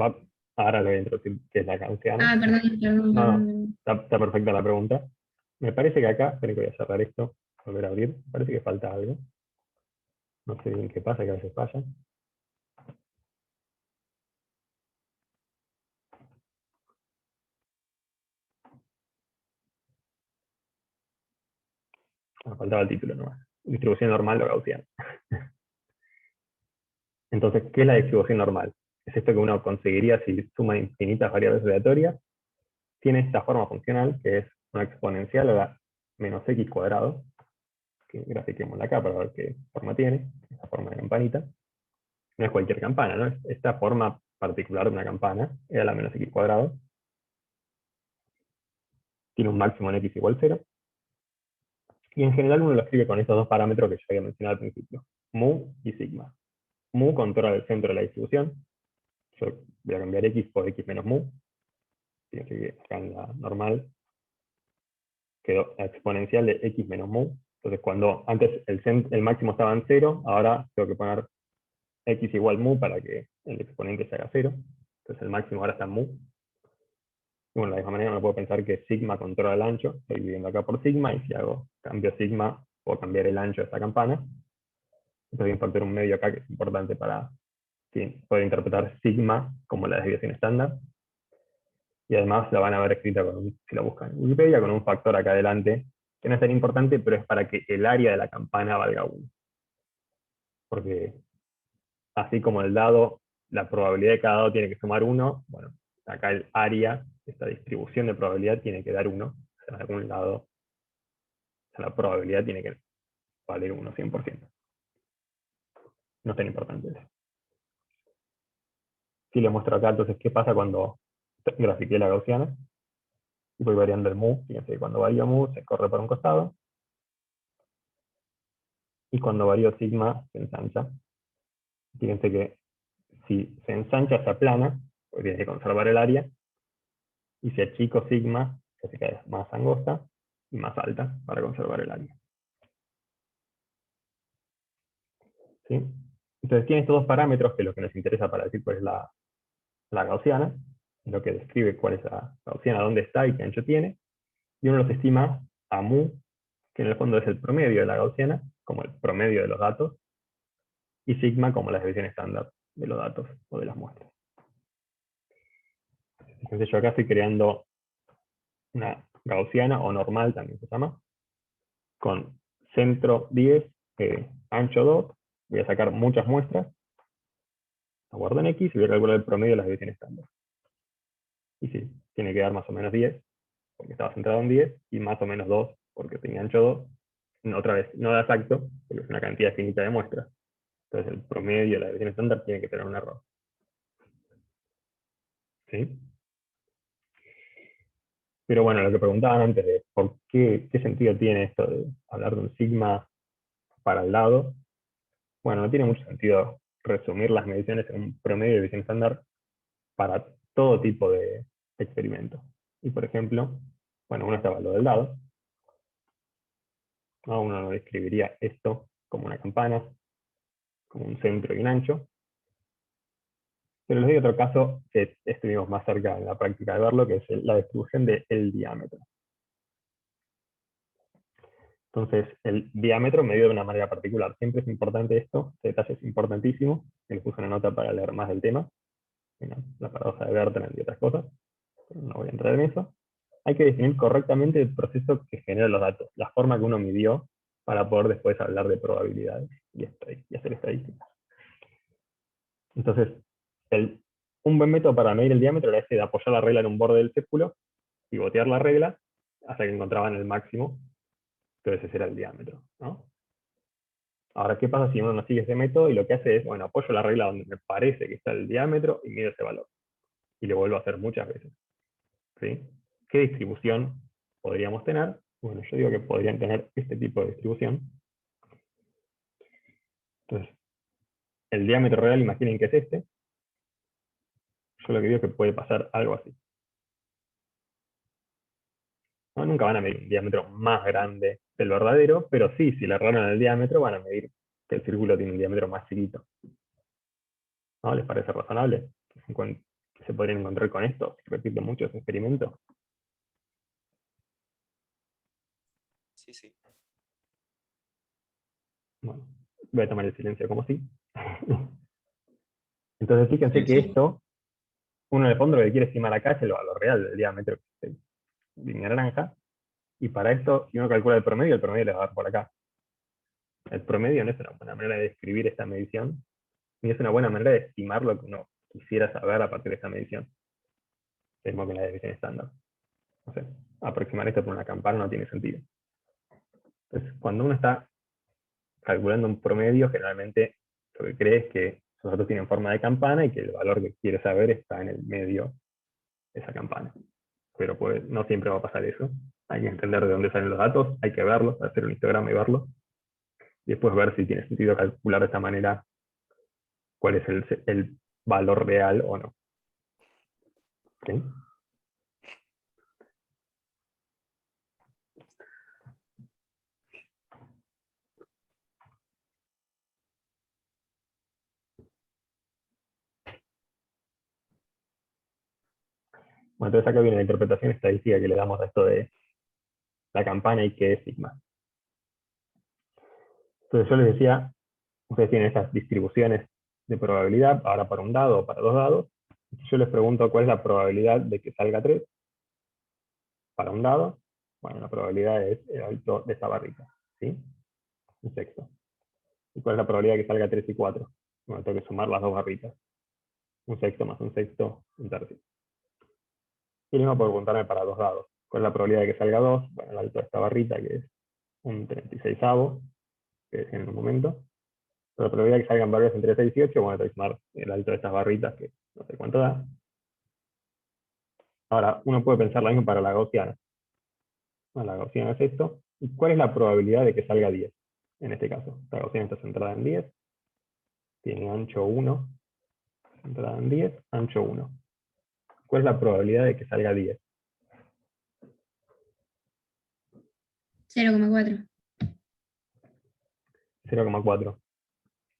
ahora lo voy a introducir, que es la gaussiana. Ah, perdón, perdón, No, no, perdón. está perfecta la pregunta. Me parece que acá, esperen que voy a cerrar esto, volver a abrir, me parece que falta algo. No sé bien qué pasa, que a veces falla. Faltaba el título nomás. Distribución normal o gaussiana. Entonces, ¿qué es la distribución normal? Es esto que uno conseguiría si suma infinitas variables aleatorias. Tiene esta forma funcional, que es una exponencial a la menos x cuadrado, que grafiquémosla acá para ver qué forma tiene, esta forma de campanita. No es cualquier campana, ¿no? Es esta forma particular de una campana, es a la menos x cuadrado. Tiene un máximo en x igual 0. Y en general uno lo escribe con estos dos parámetros que ya había mencionado al principio, mu y sigma. Mu controla el centro de la distribución. Yo voy a cambiar x por x menos mu. Fíjense que acá en la normal quedó la exponencial de x menos mu. Entonces cuando antes el máximo estaba en 0, ahora tengo que poner x igual mu para que el exponente se haga 0. Entonces el máximo ahora está en mu. Y bueno, de la misma manera uno puede pensar que sigma controla el ancho. Estoy dividiendo acá por sigma, y si cambio sigma, puedo cambiar el ancho de esta campana. Entonces voy a invertir un medio acá que es importante para poder interpretar sigma como la desviación estándar. Y además la van a ver escrita, si la buscan en Wikipedia, con un factor acá adelante, que no es tan importante, pero es para que el área de la campana valga 1. Porque así como el dado, la probabilidad de cada dado tiene que sumar 1, bueno, acá el área, esta distribución de probabilidad tiene que dar 1. O sea, en algún lado, la probabilidad tiene que valer 1, 100%. No es tan importante eso. Si les muestro acá entonces qué pasa cuando grafiqué la gaussiana. Voy variando el mu, fíjense que cuando varío mu se corre por un costado, y cuando varío sigma se ensancha. Fíjense que si se ensancha se aplana, porque tiene que conservar el área, y si achico sigma, se hace cada vez más angosta y más alta para conservar el área. ¿Sí? Entonces tiene estos dos parámetros, que es lo que nos interesa para decir cuál es la gaussiana, lo que describe cuál es la gaussiana, dónde está y qué ancho tiene, y uno los estima a mu, que en el fondo es el promedio de la gaussiana, como el promedio de los datos, y sigma como la desviación estándar de los datos o de las muestras. Entonces yo acá estoy creando una gaussiana o normal, también se llama, con centro 10, ancho 2, voy a sacar muchas muestras, la guardo en X y voy a calcular el promedio de las desviaciones estándar. Y sí, tiene que dar más o menos 10, porque estaba centrado en 10, y más o menos 2, porque tenía ancho 2. Otra vez, no da exacto, porque es una cantidad finita de muestras. Entonces el promedio de la desviación estándar tiene que tener un error. ¿Sí? Pero bueno, lo que preguntaban antes de por qué sentido tiene esto de hablar de un sigma para el lado. Bueno, no tiene mucho sentido resumir las mediciones en un promedio de desviación estándar para todo tipo de experimentos. Y por ejemplo, bueno, uno estaba lo del dado. ¿No? Uno no describiría esto como una campana, como un centro y un ancho. Pero les doy otro caso que estuvimos más cerca en la práctica de verlo, que es la distribución del diámetro. Entonces, el diámetro medido de una manera particular. Siempre es importante esto, este detalle es importantísimo. Les puse una nota para leer más del tema. Bueno, la paradoja de Bertrand y otras cosas. Pero no voy a entrar en eso. Hay que definir correctamente el proceso que genera los datos, la forma que uno midió, para poder después hablar de probabilidades y hacer estadísticas. Entonces, un buen método para medir el diámetro era ese de apoyar la regla en un borde del círculo, pivotear la regla hasta que encontraban el máximo. Entonces ese era el diámetro, ¿no? Ahora, ¿qué pasa si uno no sigue ese método y lo que hace es, bueno, apoyo la regla donde me parece que está el diámetro y mido ese valor? Y lo vuelvo a hacer muchas veces. ¿Sí? ¿Qué distribución podríamos tener? Bueno, yo digo que podrían tener este tipo de distribución. Entonces, el diámetro real, imaginen que es este. Yo lo que digo es que puede pasar algo así. ¿No? Nunca van a medir un diámetro más grande del verdadero, pero sí, si le erraron el diámetro, van a medir que el círculo tiene un diámetro más chiquito. ¿No? ¿Les parece razonable? Que se podrían encontrar con esto, si repiten mucho ese experimento. Sí, sí. Bueno, voy a tomar el silencio como sí. Entonces fíjense Sí, que sí. esto, uno en el fondo lo que quiere estimar acá es el valor real del diámetro que es línea naranja, y para esto, si uno calcula el promedio le va a dar por acá. El promedio no es una buena manera de describir esta medición, ni es una buena manera de estimar lo que uno quisiera saber a partir de esta medición. Es mismo que la desviación estándar. O sea, aproximar esto por una campana no tiene sentido. Entonces, cuando uno está calculando un promedio, generalmente lo que cree es que sus datos tienen forma de campana y que el valor que quiere saber está en el medio de esa campana. Pero pues, no siempre va a pasar eso. Hay que entender de dónde salen los datos, hay que verlos, hacer un histograma y verlo. Y después ver si tiene sentido calcular de esta manera cuál es el valor real o no. ¿Sí? Bueno, entonces acá viene la interpretación estadística que le damos a esto de la campana y qué es sigma. Entonces yo les decía, ustedes tienen estas distribuciones de probabilidad, ahora para un dado o para dos dados. Si yo les pregunto cuál es la probabilidad de que salga 3 para un dado, bueno, la probabilidad es el alto de esta barrita, ¿sí? Un sexto. ¿Y cuál es la probabilidad de que salga 3 y 4? Bueno, tengo que sumar las dos barritas. Un sexto más un sexto, un tercio. Y lo mismo puedo preguntarme para dos dados. ¿Cuál es la probabilidad de que salga 2? Bueno, el alto de esta barrita, que es un 36avo, que decía en un momento. Pero la probabilidad de que salgan valores entre 6 y 8, bueno, tengo que sumar el alto de estas barritas, que no sé cuánto da. Ahora, uno puede pensar lo mismo para la gaussiana. Bueno, la gaussiana es esto. ¿Y cuál es la probabilidad de que salga 10? En este caso, la gaussiana está centrada en 10, tiene ancho 1, centrada en 10, ancho 1. ¿Cuál es la probabilidad de que salga 10? 0,4. 0,4.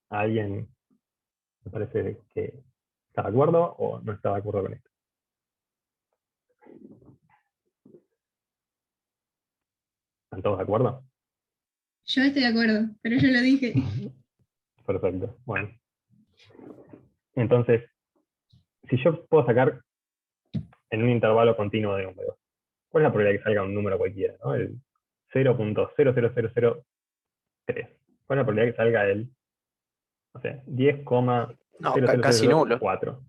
¿Alguien me parece que está de acuerdo o no está de acuerdo con esto? ¿Están todos de acuerdo? Yo estoy de acuerdo, pero yo lo dije. Perfecto. Bueno. Entonces, si yo puedo sacar en un intervalo continuo de números, ¿cuál es la probabilidad de que salga un número cualquiera? ¿No? El 0.00003. ¿Cuál es la probabilidad de que salga el, no sé, No, casi nulo. 10,00004?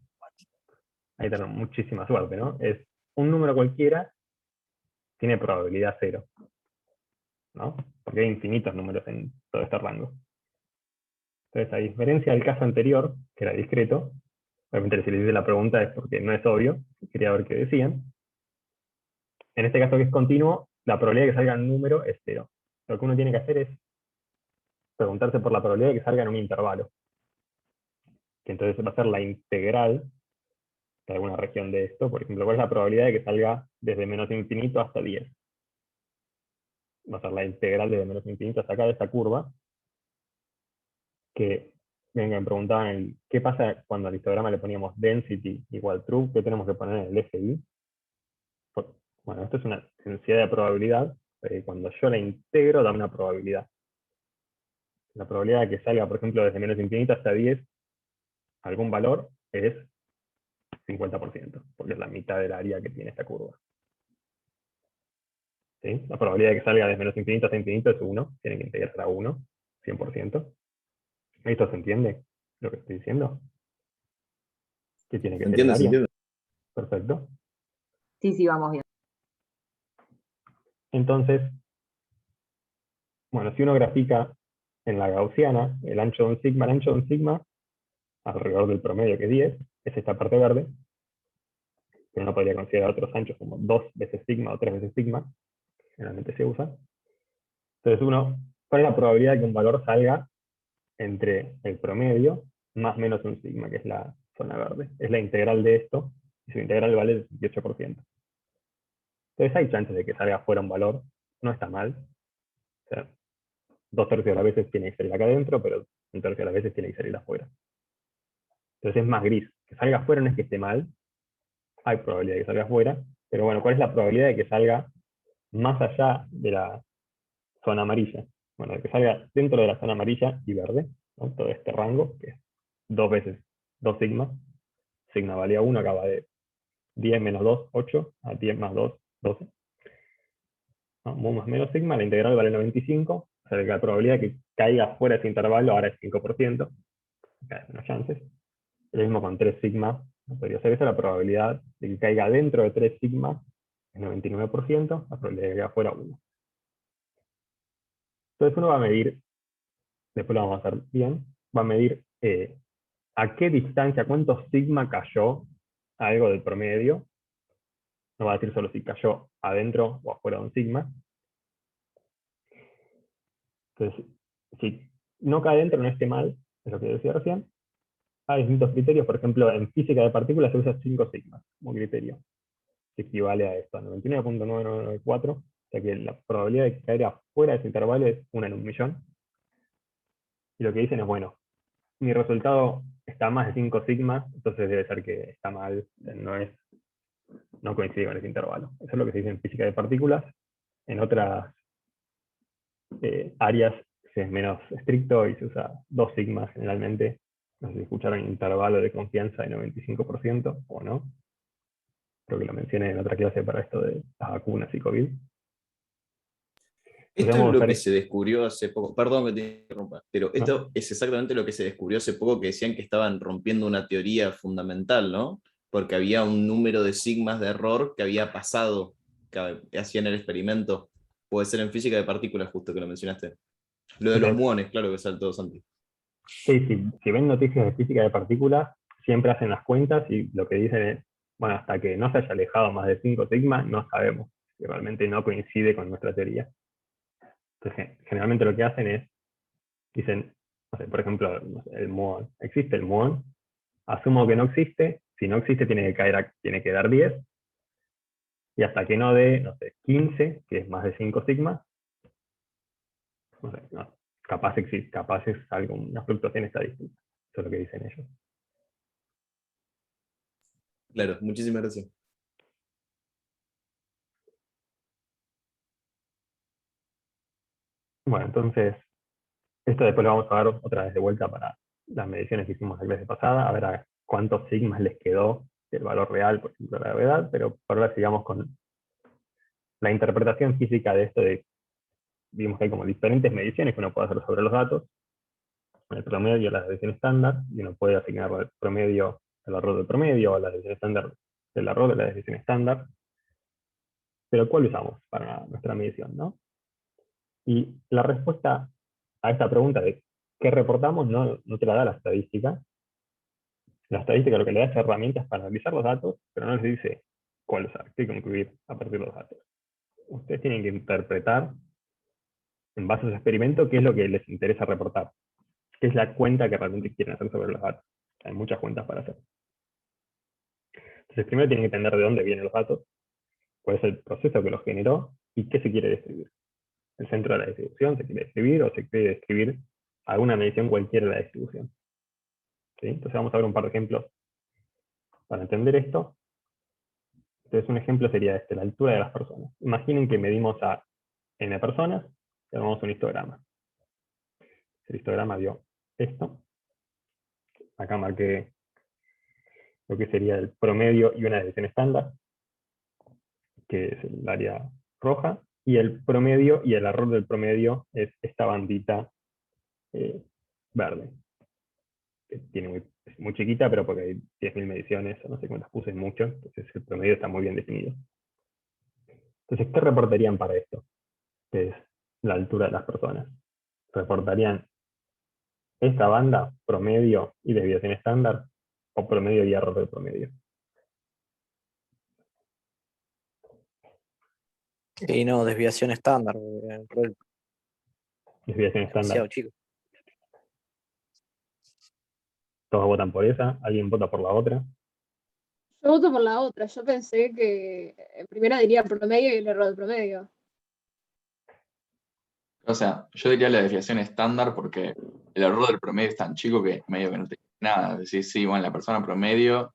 Ahí tenemos muchísima suerte, ¿no? Es un número cualquiera, tiene probabilidad 0, ¿no? Porque hay infinitos números en todo este rango. Entonces, a diferencia del caso anterior, que era discreto, obviamente si les hice la pregunta es porque no es obvio, quería ver qué decían. En este caso que es continuo, la probabilidad de que salga un número es 0. Lo que uno tiene que hacer es preguntarse por la probabilidad de que salga en un intervalo, que entonces va a ser la integral de alguna región de esto. Por ejemplo, ¿cuál es la probabilidad de que salga desde menos infinito hasta 10? Va a ser la integral desde menos infinito hasta acá de esta curva, que me preguntaban qué pasa cuando al histograma le poníamos density igual true, ¿qué tenemos que poner en el eje y? Bueno, esto es una densidad de probabilidad, cuando yo la integro da una probabilidad. La probabilidad de que salga, por ejemplo, desde menos infinito hasta 10, algún valor es 50%, porque es la mitad del área que tiene esta curva. ¿Sí? La probabilidad de que salga desde menos infinito hasta infinito es 1, tiene que integrar a 1, 100%. ¿Esto se entiende lo que estoy diciendo? ¿Qué tiene que ser el área? Perfecto. Sí, vamos bien. Entonces, bueno, si uno grafica En la gaussiana, el ancho de un sigma, alrededor del promedio que es 10, es esta parte verde, pero uno podría considerar otros anchos como 2 veces sigma o 3 veces sigma, generalmente se usa. Entonces ¿cuál es la probabilidad de que un valor salga entre el promedio más menos un sigma, que es la zona verde? Es la integral de esto, y su integral vale el 18%. Entonces hay chances de que salga fuera un valor, no está mal. O sea, 2/3 de las veces tiene que salir acá adentro, pero 1/3 de las veces tiene que salir afuera. Entonces es más gris. Que salga afuera no es que esté mal, hay probabilidad de que salga afuera, pero bueno, ¿cuál es la probabilidad de que salga más allá de la zona amarilla? Bueno, de que salga dentro de la zona amarilla y verde, ¿no? Todo este rango, que es 2 veces 2 sigma. Sigma valía 1, acá va de 10 menos 2, 8, a 10 más 2, 12. ¿No? Mu más menos sigma, la integral vale 95, o sea que la probabilidad de que caiga fuera de ese intervalo ahora es 5%, acá hay menos chances. Lo mismo con 3 sigma, no podría ser esa, la probabilidad de que caiga dentro de 3 sigma es 99%, la probabilidad de que caiga fuera 1. Entonces uno va a medir, después lo vamos a hacer bien, va a medir a qué distancia, cuántos sigma cayó algo del promedio. No va a decir solo si cayó adentro o afuera de un sigma. Entonces, si no cae dentro, no esté mal, es lo que decía recién. Hay distintos criterios, por ejemplo, en física de partículas se usa 5 sigma como criterio, que equivale a esto, a 99.9994, o sea que la probabilidad de caer afuera de ese intervalo es 1 en 1.000.000. Y lo que dicen es, bueno, mi resultado está a más de 5 sigma, entonces debe ser que está mal, no coincide con ese intervalo. Eso es lo que se dice en física de partículas. En otras áreas es menos estricto y se usa 2 sigmas generalmente. No sé si escucharon intervalo de confianza de 95% o no. Creo que lo mencioné en otra clase para esto de las vacunas y COVID. Esto es lo que se descubrió hace poco, perdón que te interrumpa, pero esto es exactamente lo que se descubrió hace poco, que decían que estaban rompiendo una teoría fundamental, ¿no? Porque había un número de sigmas de error que había pasado, que hacían el experimento. Puede ser en física de partículas, justo que lo mencionaste. Lo de los muones, claro que saltó Santi. Sí, si ven noticias de física de partículas, siempre hacen las cuentas y lo que dicen es, bueno, hasta que no se haya alejado más de 5 sigma, no sabemos, que realmente no coincide con nuestra teoría. Entonces, generalmente lo que hacen es, dicen, no sé, por ejemplo, no sé, el muón. ¿Existe el muón? Asumo que no existe. Si no existe, tiene que dar 10. Y hasta que no dé, no sé, 15, que es más de 5 sigma, no sé, no, capaz existe, capaz es una fluctuación estadística. Eso es lo que dicen ellos. Claro, muchísimas gracias. Bueno, entonces, esto después lo vamos a ver otra vez de vuelta para las mediciones que hicimos la clase pasada, a ver a cuántos sigmas les quedó el valor real, por ejemplo, la gravedad, pero por ahora sigamos con la interpretación física de esto vimos que hay como diferentes mediciones que uno puede hacer sobre los datos, el promedio, la desviación estándar, y uno puede asignar el promedio al error del promedio o a la desviación estándar del error de la desviación estándar. Pero ¿cuál usamos para nuestra medición, no? Y la respuesta a esta pregunta de qué reportamos no te la da la estadística. La estadística lo que le da es herramientas para analizar los datos, pero no les dice cuál usar, qué concluir a partir de los datos. Ustedes tienen que interpretar, en base a ese experimento, qué es lo que les interesa reportar. ¿Qué es la cuenta que realmente quieren hacer sobre los datos? Hay muchas cuentas para hacer. Entonces, primero tienen que entender de dónde vienen los datos, cuál es el proceso que los generó y qué se quiere describir. El centro de la distribución se quiere describir o se quiere describir alguna medición cualquiera de la distribución. ¿Sí? Entonces vamos a ver un par de ejemplos para entender esto. Entonces un ejemplo sería la altura de las personas. Imaginen que medimos a n personas y armamos un histograma. El histograma dio esto. Acá marqué lo que sería el promedio y una desviación estándar, que es el área roja, y el promedio y el error del promedio es esta bandita verde. Que es muy chiquita, pero porque hay 10.000 mediciones, o no sé cuántas puse, mucho, entonces el promedio está muy bien definido. Entonces, ¿qué reportarían para esto? Que es la altura de las personas. Reportarían esta banda, promedio y desviación estándar, o promedio y error de promedio. Y no, desviación estándar. Porque Desviación es demasiado estándar. chico. Todos votan por esa, alguien vota por la otra. Yo voto por la otra. Yo pensé que primero diría promedio y el error de promedio. O sea, yo diría la desviación estándar porque el error del promedio es tan chico que medio que no te dice nada. Es decir, sí, bueno, la persona promedio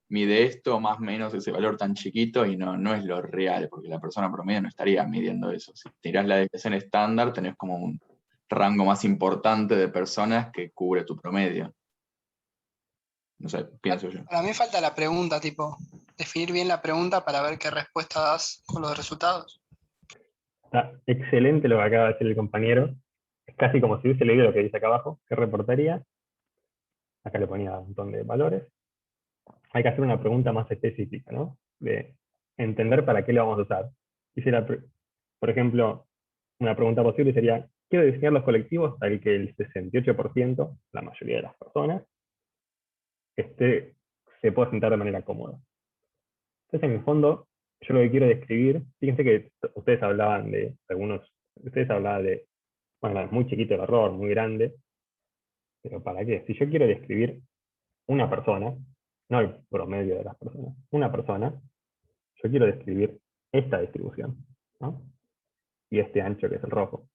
mide esto, más o menos ese valor tan chiquito y no es lo real, porque la persona promedio no estaría midiendo eso. Si tirás la desviación estándar, tenés como un rango más importante de personas que cubre tu promedio. No sé, pienso yo. Para mí falta la pregunta, tipo, definir bien la pregunta para ver qué respuesta das con los resultados. Está excelente lo que acaba de decir el compañero. Es casi como si hubiese leído lo que dice acá abajo. ¿Qué reportaría? Acá le ponía un montón de valores. Hay que hacer una pregunta más específica, ¿no? De entender para qué lo vamos a usar. Por ejemplo, una pregunta posible sería, quiero diseñar los colectivos tal que el 68%, la mayoría de las personas, se pueda sentar de manera cómoda. Entonces, en el fondo, yo lo que quiero describir, fíjense que ustedes hablaban de, bueno, es muy chiquito el error, muy grande, pero ¿para qué? Si yo quiero describir una persona, no el promedio de las personas, una persona, yo quiero describir esta distribución, ¿no? Y este ancho que es el rojo.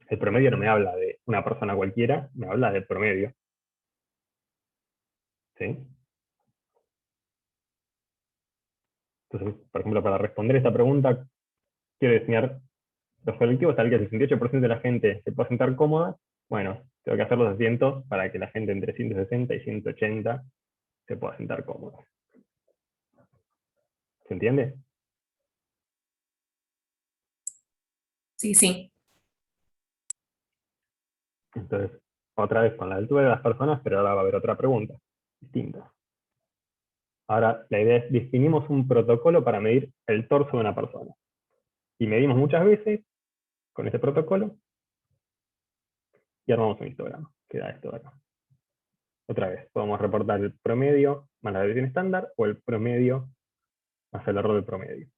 El promedio no me habla de una persona cualquiera, me habla del promedio. ¿Sí? Entonces, por ejemplo, para responder esta pregunta, quiero diseñar los colectivos tal que el 68% de la gente se pueda sentar cómoda. Bueno, tengo que hacer los asientos para que la gente entre 160 y 180 se pueda sentar cómoda. ¿Se entiende? Sí, sí. Entonces, otra vez con la altura de las personas, pero ahora va a haber otra pregunta distinta. Ahora, la idea es, definimos un protocolo para medir el torso de una persona. Y medimos muchas veces con ese protocolo y armamos un histograma. Queda esto de acá. Otra vez, podemos reportar el promedio más la desviación estándar o el promedio más el error del promedio.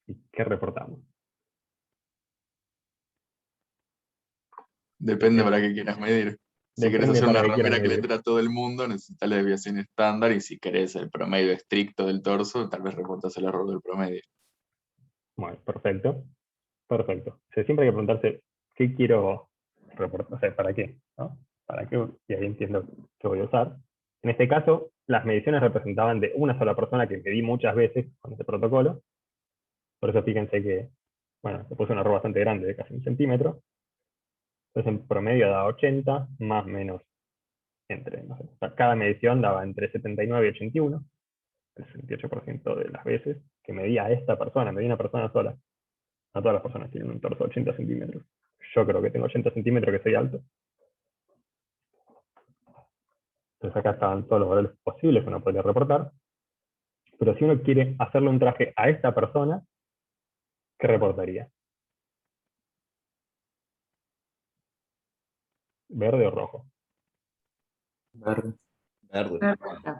¿Y qué reportamos? Depende para qué quieras medir. Si querés Depende hacer una para qué quieras remera que le medir. entra a todo el mundo, necesitas la desviación estándar, y si querés el promedio estricto del torso, tal vez reportas el error del promedio. Bueno, perfecto. Perfecto. O sea, siempre hay que preguntarse qué quiero reportar, o sea, para qué, ¿no? ¿Para qué? Y ahí entiendo qué voy a usar. En este caso, las mediciones representaban de una sola persona que medí muchas veces con este protocolo. Por eso fíjense que, bueno, se puso un error bastante grande, de casi 1 centímetro. Entonces en promedio daba 80, más o menos entre, no sé, o sea, cada medición daba entre 79 y 81, el 68% de las veces que medía esta persona, medía una persona sola. No todas las personas tienen un torso de 80 centímetros. Yo creo que tengo 80 centímetros, que soy alto. Entonces acá estaban todos los valores posibles que uno podría reportar. Pero si uno quiere hacerle un traje a esta persona, ¿qué reportaría? ¿Verde o rojo? Verde. Verde.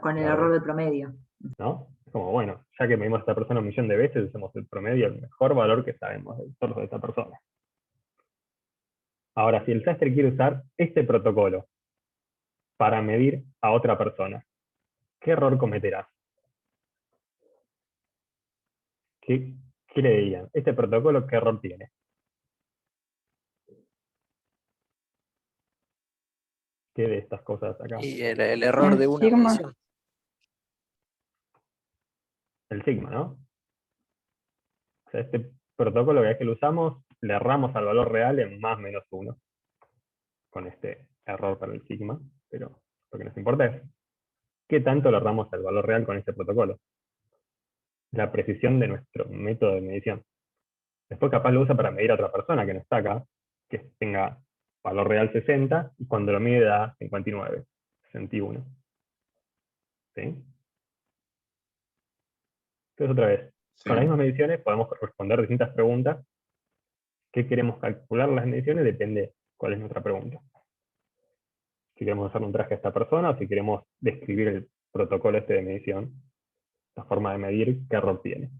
Con el Verde. error de promedio. ¿No? Es como, bueno, ya que medimos a esta persona 1 millón de veces, hacemos el promedio, el mejor valor que sabemos del torso de esta persona. Ahora, si el sastre quiere usar este protocolo para medir a otra persona, ¿qué error cometerá? ¿Qué le dirían? ¿Este protocolo qué error tiene? ¿Qué de estas cosas acá? Y el error de una sigma. medición. El sigma, ¿no? O sea, este protocolo que lo usamos, le erramos al valor real en más menos 1. Con este error para el sigma, pero lo que nos importa es qué tanto le erramos al valor real con este protocolo. La precisión de nuestro método de medición. Después capaz lo usa para medir a otra persona que no está acá, que tenga valor real 60, y cuando lo mide da 59, 61. ¿Sí? Entonces otra vez, Sí. con las mismas mediciones podemos responder distintas preguntas. ¿Qué queremos calcular las mediciones? Depende ¿Cuál es nuestra pregunta? Si queremos hacer un traje a esta persona o si queremos describir el protocolo este de medición, la forma de medir qué error tiene.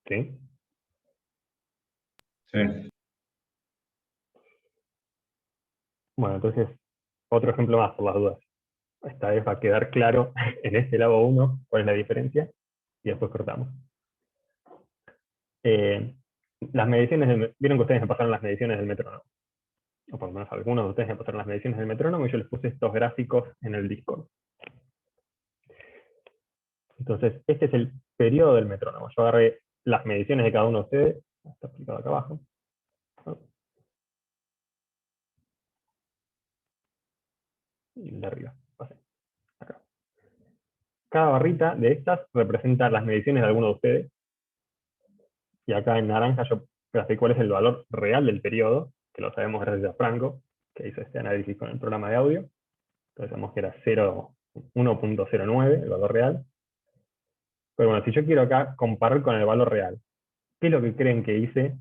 ¿Sí? Sí. Bueno, entonces, otro ejemplo más por las dudas. Esta vez va a quedar claro en este lado 1 cuál es la diferencia y después cortamos. Las mediciones vieron que ustedes me pasaron las mediciones del metrónomo. O por lo menos algunos de ustedes me pasaron las mediciones del metrónomo y yo les puse estos gráficos en el Discord. Entonces, este es el periodo del metrónomo. Yo agarré las mediciones de cada uno de ustedes. Está explicado acá abajo. Y el de arriba. Acá. Cada barrita de estas representa las mediciones de alguno de ustedes. Y acá en naranja yo grafiqué cuál es el valor real del periodo, que lo sabemos gracias a Franco, que hizo este análisis con el programa de audio. Entonces sabemos que era 1.09 el valor real. Pero bueno, si yo quiero acá comparar con el valor real, ¿qué es lo que creen que hice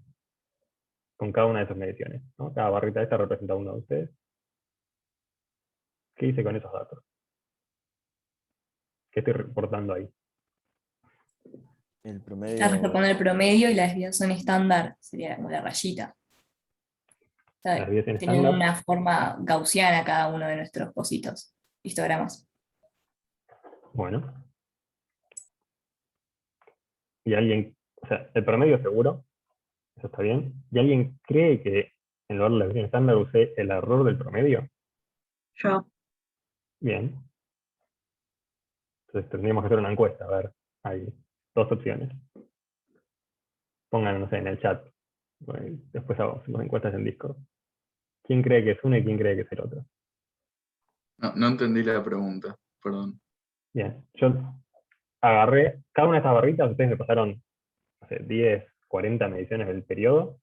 con cada una de esas mediciones? ¿No? Cada barrita esta representa a uno de ustedes. ¿Qué hice con esos datos? ¿Qué estoy reportando ahí? El Estás promedio. reportando el promedio y la desviación estándar sería como la rayita. O sea, La desviación tienen estándar. una forma gaussiana cada uno de nuestros cositos, histogramas. Bueno. Y alguien, o sea, el promedio seguro, eso está bien. ¿Y alguien cree que en lugar de la desviación estándar usé el error del promedio? Yo. Bien. Entonces tendríamos que hacer una encuesta, a ver, hay dos opciones. Pongan, no sé, en el chat. Después hacemos encuestas en Discord. ¿Quién cree que es uno y quién cree que es el otro? No entendí la pregunta, perdón. Bien, yo agarré cada una de estas barritas, ustedes me pasaron, no sé, 10, 40 mediciones del periodo,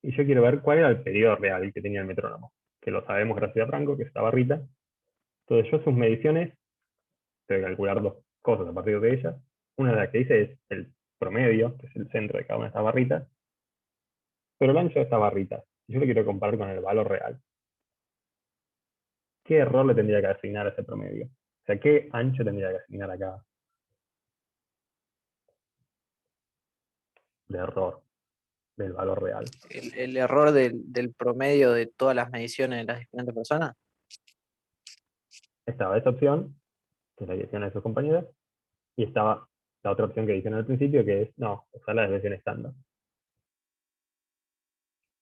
y yo quiero ver cuál era el periodo real que tenía el metrónomo, que lo sabemos gracias a Franco, que es esta barrita. Entonces yo sus mediciones, tengo que calcular dos cosas a partir de ellas. Una de las que hice es el promedio, que es el centro de cada una de estas barritas, pero el ancho de esta barrita, yo lo quiero comparar con el valor real. ¿Qué error le tendría que asignar a ese promedio? O sea, ¿qué ancho tendría que asignar acá de error del valor real? El error del promedio de todas las mediciones de las diferentes personas. Estaba esa opción, que es la que hicieron sus compañeros, y estaba la otra opción que dijeron al principio, que es, no, usar la desviación estándar.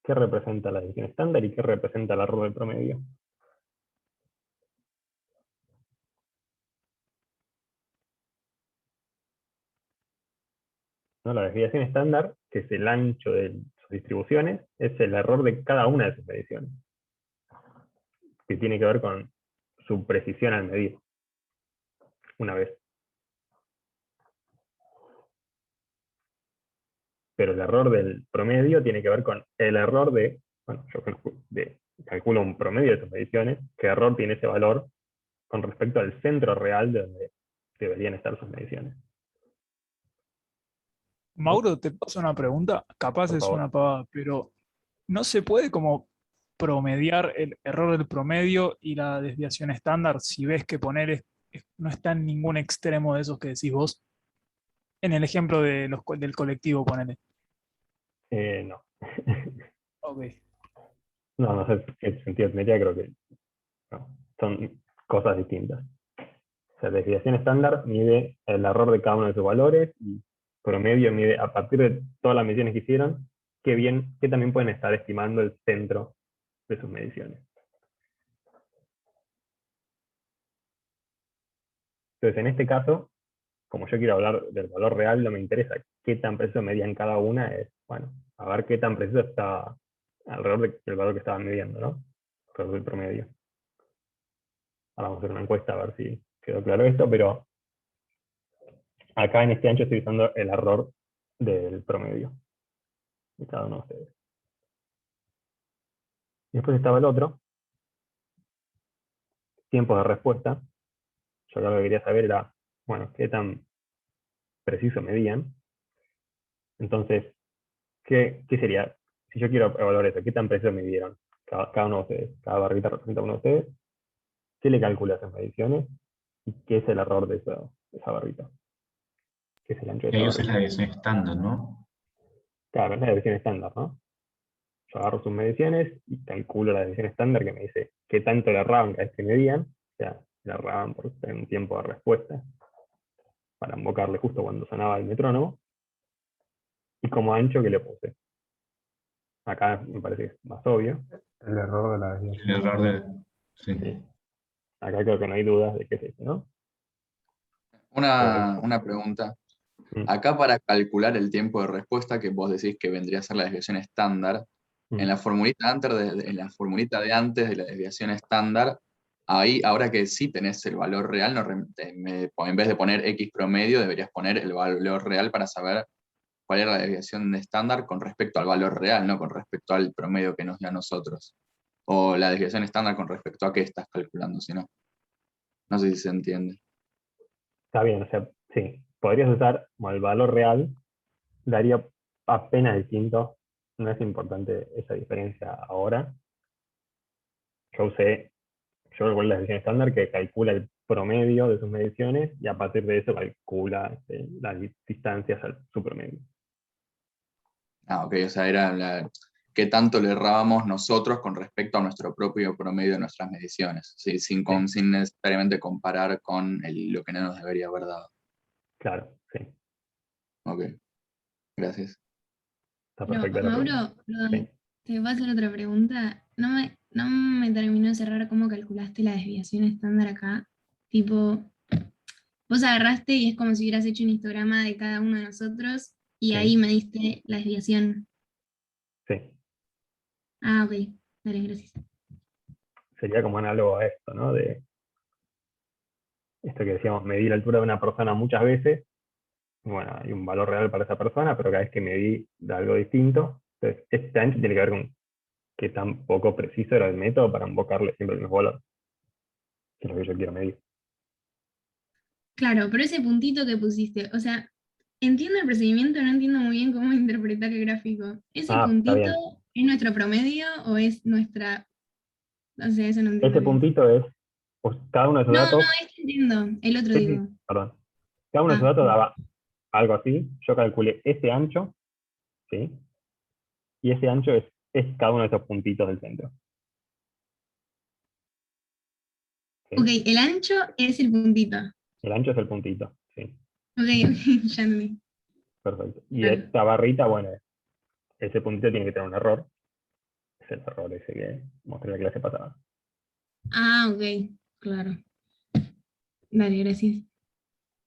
¿Qué representa la desviación estándar y qué representa el error del promedio? ¿No? La desviación estándar, que es el ancho de sus distribuciones, es el error de cada una de sus mediciones, que tiene que ver con su precisión al medir, una vez. Pero el error del promedio tiene que ver con el error de, bueno, yo calculo un promedio de sus mediciones, qué error tiene ese valor con respecto al centro real de donde deberían estar sus mediciones. Mauro, te paso una pregunta, capaz Por es favor. una pavada, pero ¿no se puede como promediar el error del promedio y la desviación estándar si ves que no está en ningún extremo de esos que decís vos? En el ejemplo de del colectivo, ponele. No. Ok. No sé si el sentido de media, creo que no. Son cosas distintas. O sea, desviación estándar mide el error de cada uno de sus valores y promedio mide, a partir de todas las mediciones que hicieron, qué también pueden estar estimando el centro de sus mediciones. Entonces, en este caso, como yo quiero hablar del valor real, no me interesa qué tan preciso medían cada una, es, bueno, a ver qué tan preciso está alrededor del valor que estaban midiendo, ¿no? Alrededor del promedio. Ahora vamos a hacer una encuesta a ver si quedó claro esto, pero acá en este ancho estoy usando el error del promedio de cada uno de ustedes. Y después estaba el otro, tiempo de respuesta. Yo acá lo que quería saber era, bueno, qué tan preciso medían. Entonces, ¿qué sería? si yo quiero evaluar eso, ¿qué tan preciso me dieron cada uno de ustedes? Cada barrita representa a uno de ustedes. ¿Qué le calcula a esas mediciones? ¿Y qué es el error de esa barrita? ¿Qué es el ancho de Y ahí esa usas la barrita? desviación estándar, ¿no? Claro, es la desviación estándar, ¿no? Yo agarro sus mediciones y calculo la desviación estándar que me dice qué tanto le erraban cada vez que medían. O sea, le erraban por tener un tiempo de respuesta para invocarle justo cuando sonaba el metrónomo. Y como ancho que le puse. Acá me parece que es más obvio. El error de la El desviación. error de... Sí. Sí. Acá creo que no hay dudas de qué es eso, ¿no? Una pregunta. Acá para calcular el tiempo de respuesta, que vos decís que vendría a ser la desviación estándar, en la formulita de antes de la desviación estándar, ahí, ahora que sí tenés el valor real, en vez de poner X promedio, deberías poner el valor real para saber cuál era la desviación estándar con respecto al valor real, no con respecto al promedio que nos dio a nosotros. O la desviación estándar con respecto a qué estás calculando, si no. No sé si se entiende. Está bien, o sea, sí. Podrías usar como el valor real, daría apenas distinto. No es importante esa diferencia ahora. Yo calculé la desviación estándar que calcula el promedio de sus mediciones y a partir de eso calcula las distancias a su promedio. Ah, ok, o sea, era qué tanto le errábamos nosotros con respecto a nuestro propio promedio de nuestras mediciones, ¿sí? Sin necesariamente comparar con lo que no nos debería haber dado. Claro, sí. Ok, gracias. Está Pero, perfecta la pregunta. Mauro, perdón, Sí. te voy a hacer otra pregunta. No me terminó de cerrar cómo calculaste la desviación estándar acá. Tipo, vos agarraste y es como si hubieras hecho un histograma de cada uno de nosotros y Sí. ahí me diste la desviación. Sí. Ah, ok. Dale, gracias. Sería como análogo a esto, ¿no? De esto que decíamos, medir la altura de una persona muchas veces. Bueno, hay un valor real para esa persona, pero cada vez que medí de algo distinto. Entonces, este ancho tiene que ver con qué tan poco preciso era el método para invocarle siempre el mismo valor. Que es lo que yo quiero medir. Claro, pero ese puntito que pusiste, o sea, entiendo el procedimiento, no entiendo muy bien cómo interpretar el gráfico. ¿Ese Está puntito bien. es nuestro promedio o es nuestra... O sea, eso no entiendo Ese bien. puntito es, pues, cada uno de esos No, datos, este entiendo. El otro sí, digo. perdón. Cada uno de esos Ah, datos daba algo así. Yo calculé ese ancho, ¿sí? Y ese ancho es cada uno de esos puntitos del centro. ¿Sí? ok, el ancho es el puntito. El ancho es el puntito, sí. Ok, ya entendí. Perfecto. Y Claro. esta barrita, bueno, ese puntito tiene que tener un error. Es el error ese que mostré en la clase pasada. Ah, ok, claro. Dale, gracias.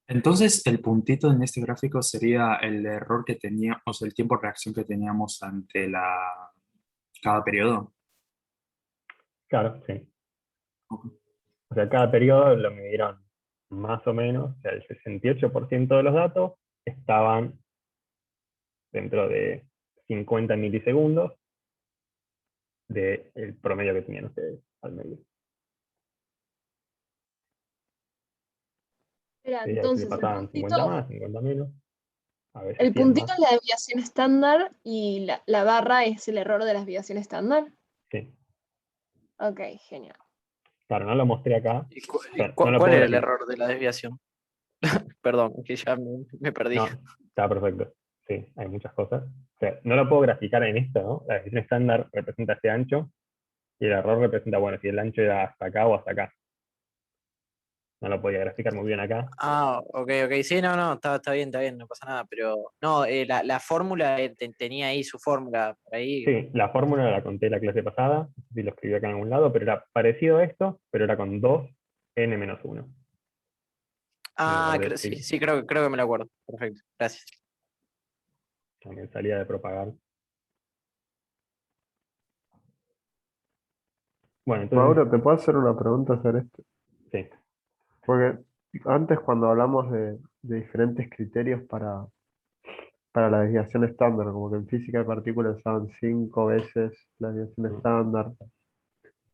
Entonces, el puntito en este gráfico sería el error que teníamos, o sea, el tiempo de reacción que teníamos ante cada periodo. Claro, sí. O sea, cada periodo lo midieron más o menos, o sea, el 68% de los datos estaban dentro de 50 milisegundos del promedio que tenían ustedes al medio. Espera, Sí, a veces le entonces, pasaban 50 más, 50 menos, a veces el 100 puntito más. es la desviación estándar y la barra es el error de la desviación estándar. Sí. Ok, genial. Claro, no lo mostré acá. O sea, no lo ¿Cuál puedo era el graficar. error de la desviación? Perdón, que ya me perdí. No, está perfecto. Sí, hay muchas cosas. O sea, no lo puedo graficar en esto, ¿no? La desviación estándar representa este ancho y el error representa, bueno, si el ancho era hasta acá o hasta acá. No lo podía graficar muy bien acá. Ah, ok, sí, no, está bien, no pasa nada, pero no, la fórmula tenía ahí su fórmula, por ahí. Sí, la fórmula la conté en la clase pasada, no sé si lo escribí acá en algún lado, pero era parecido a esto, pero era con 2n-1. Ah, sí, creo que me lo acuerdo. Perfecto, gracias. También salía de propagar. Bueno, entonces, Mauro, ¿te puedo hacer una pregunta sobre esto? sí. Porque antes cuando hablamos de diferentes criterios para la desviación estándar, como que en física de partículas usaban 5 veces la desviación estándar.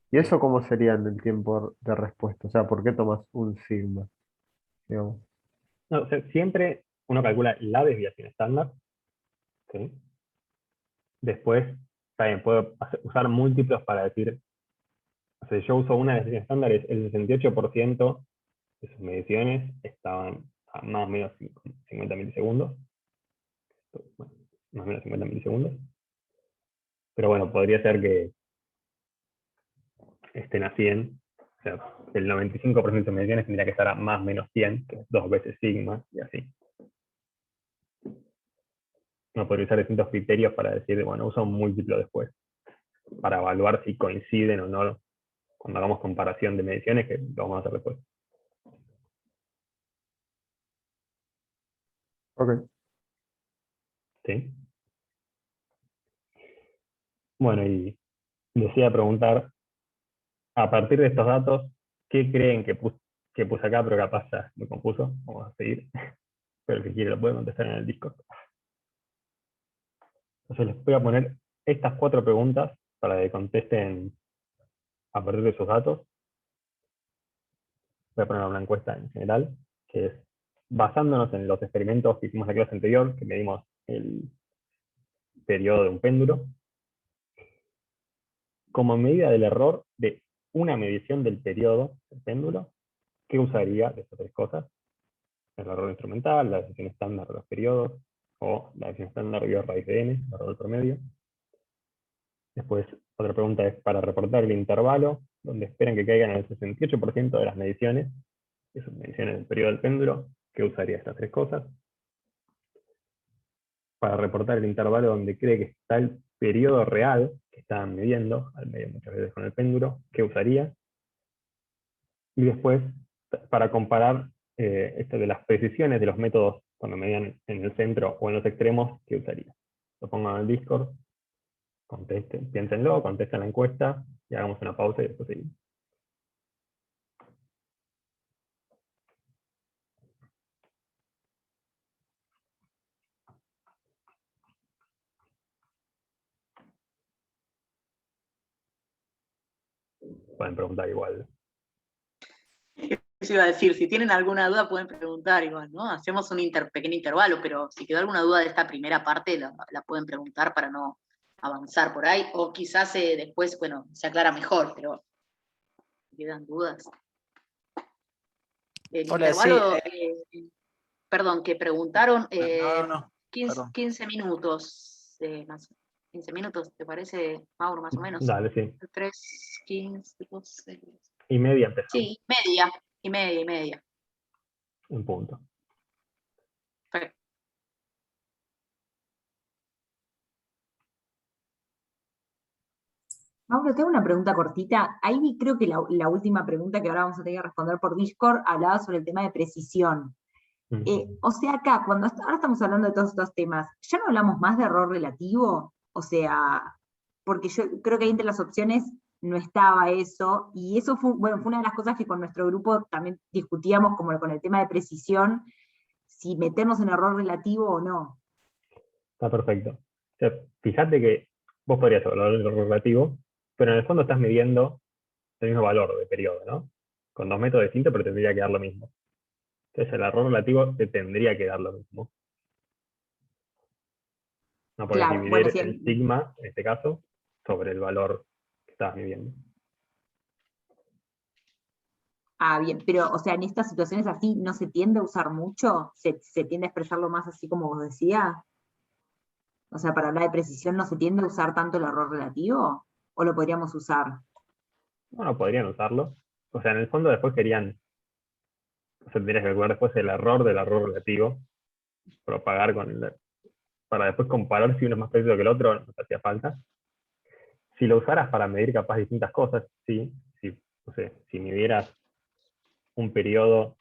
¿Y eso cómo sería en el tiempo de respuesta? O sea, ¿por qué tomas un sigma? Digamos. No, o sea, siempre uno calcula la desviación estándar, ¿sí? Después está bien, puedo usar múltiplos para decir, o sea, yo uso una desviación estándar, es el 68% de sus mediciones estaban a más o menos 50 milisegundos. Bueno, más o menos 50 milisegundos. Pero bueno, podría ser que estén a 100. O sea, el 95% de mediciones tendría que estar a más o menos 100, que es 2 veces sigma, y así. No podría usar distintos criterios para decir, bueno, usa un múltiplo después, para evaluar si coinciden o no cuando hagamos comparación de mediciones, que lo vamos a hacer después. Ok. ¿Sí? Bueno, y decía preguntar, a partir de estos datos, ¿qué creen que puse acá? Pero capaz ya me confuso. Vamos a seguir. Pero el que quiere lo puede contestar en el Discord. Entonces les voy a poner estas 4 preguntas para que contesten a partir de sus datos. Voy a poner una encuesta en general, que es basándonos en los experimentos que hicimos en la clase anterior, que medimos el periodo de un péndulo, como medida del error de una medición del periodo del péndulo, ¿qué usaría de estas 3 cosas? El error instrumental, la decisión estándar de los periodos, o la decisión estándar de raíz de n, el error del promedio. Después, otra pregunta es para reportar el intervalo, donde esperan que caigan el 68% de las mediciones, que son mediciones del periodo del péndulo, ¿qué usaría estas 3 cosas? Para reportar el intervalo donde cree que está el periodo real que estaban midiendo, al medio muchas veces con el péndulo, ¿qué usaría? Y después, para comparar esto de las precisiones de los métodos cuando medían en el centro o en los extremos, ¿qué usaría? Lo pongan en el Discord, contesten, piénsenlo, contesten la encuesta y hagamos una pausa y después seguimos. Pueden preguntar igual. Eso iba a decir, si tienen alguna duda pueden preguntar igual, ¿no? Hacemos un pequeño intervalo, pero si quedó alguna duda de esta primera parte, la pueden preguntar para no avanzar por ahí, o quizás después, bueno, se aclara mejor, pero si quedan dudas. El Hola, intervalo, sí, perdón, que preguntaron no, 15, perdón. 15 minutos, 15 minutos, ¿te parece, Mauro, más o menos? Dale, sí. 3, 15, 12. Y media empezamos. Sí, media. Un punto. Perfecto. Mauro, tengo una pregunta cortita. Ahí creo que la última pregunta que ahora vamos a tener que responder por Discord hablaba sobre el tema de precisión. O sea, acá, ahora estamos hablando de todos estos temas, ¿ya no hablamos más de error relativo? O sea, porque yo creo que ahí entre las opciones no estaba eso, y eso fue una de las cosas que con nuestro grupo también discutíamos, como con el tema de precisión, si meternos en error relativo o no. Está perfecto. O sea, fíjate que vos podrías hablar del error relativo, pero en el fondo estás midiendo el mismo valor de periodo, ¿no? Con 2 métodos distintos, pero tendría que dar lo mismo. Entonces el error relativo te tendría que dar lo mismo. No podés Claro, dividir bueno, sí, el sigma, en este caso, sobre el valor que estabas midiendo. bien, pero, o sea, en estas situaciones así no se tiende a usar mucho, se tiende a expresarlo más así como vos decías. O sea, para hablar de precisión no se tiende a usar tanto el error relativo, o lo podríamos usar. Bueno, podrían usarlo. O sea, en el fondo después querían, o sea, tendrías que calcular después el error del error relativo, propagar para después comparar si uno es más preciso que el otro, no te hacía falta. Si lo usaras para medir capaz distintas cosas, sí. No sé, si midieras un periodo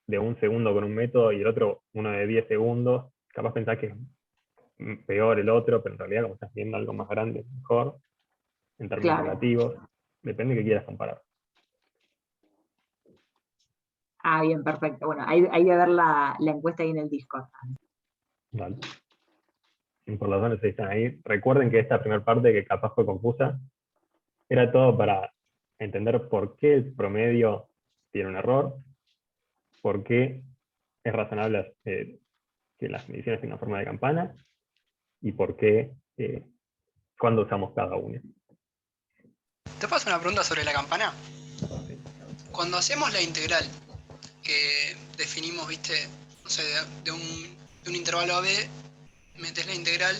de 1 segundo con un método y el otro uno de 10 segundos, capaz pensás que es peor el otro, pero en realidad como estás viendo algo más grande, mejor, en términos Claro. relativos, depende de qué quieras comparar. Bien, perfecto. Bueno, ahí voy a ver la encuesta ahí en el Discord. Vale. Por las zonas que están ahí, recuerden que esta primera parte, que capaz fue confusa, era todo para entender por qué el promedio tiene un error, por qué es razonable que las mediciones tengan forma de campana, y por qué cuándo usamos cada uno. ¿Te paso una pregunta sobre la campana? Cuando hacemos la integral, que definimos, viste, no sé, de un intervalo a b, metes la integral,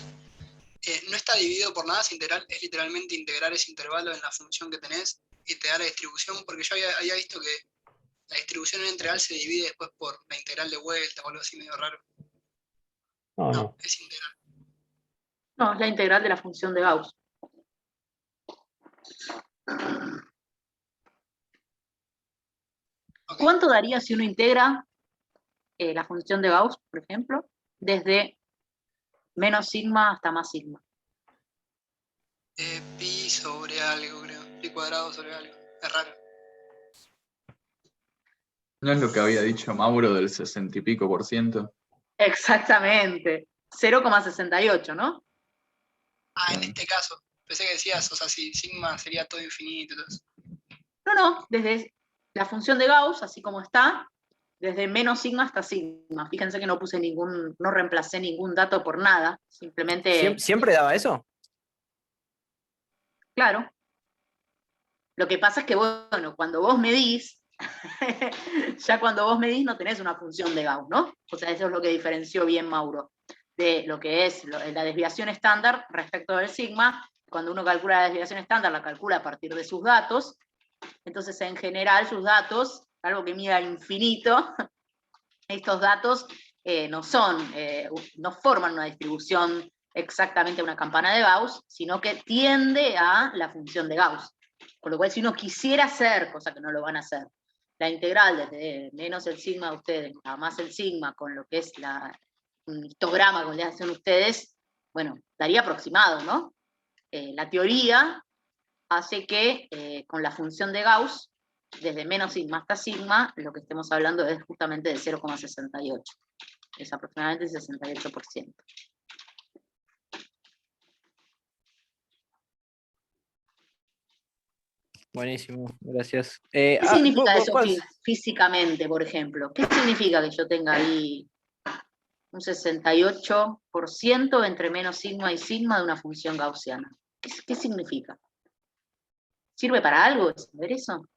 no está dividido por nada esa integral, es literalmente integrar ese intervalo en la función que tenés y te da la distribución, porque yo había visto que la distribución en la integral se divide después por la integral de vuelta o algo así medio raro. No. Es integral. No, es la integral de la función de Gauss. ¿Cuánto daría si uno integra la función de Gauss, por ejemplo, desde menos sigma hasta más sigma? Pi sobre algo, creo. Pi cuadrado sobre algo. Es raro. ¿No es lo que había dicho Mauro del 60 y pico %? Exactamente. 0,68, ¿no? En este caso. Pensé que decías, o sea, si sigma sería todo infinito y todo eso. No, desde la función de Gauss, así como está, desde menos sigma hasta sigma. Fíjense que no reemplacé ningún dato por nada, simplemente... ¿Siempre daba eso? Claro. Lo que pasa es que, bueno, cuando vos medís, ya cuando vos medís no tenés una función de Gauss, ¿no? O sea, eso es lo que diferenció bien Mauro, de lo que es la desviación estándar respecto del sigma. Cuando uno calcula la desviación estándar, la calcula a partir de sus datos. Entonces, en general, sus datos, algo que mida infinito, estos datos no forman una distribución exactamente una campana de Gauss, sino que tiende a la función de Gauss. Con lo cual, si uno quisiera hacer, cosa que no lo van a hacer, la integral desde menos el sigma de ustedes a más el sigma con lo que es un histograma que le hacen ustedes, bueno, estaría aproximado, ¿no? La teoría hace que con la función de Gauss, desde menos sigma hasta sigma, lo que estemos hablando es justamente de 0,68. Es aproximadamente el 68%. Buenísimo, gracias. ¿Qué significa eso físicamente, por ejemplo? ¿Qué significa que yo tenga ahí un 68% entre menos sigma y sigma de una función gaussiana? ¿Qué significa? ¿Sirve para algo saber eso?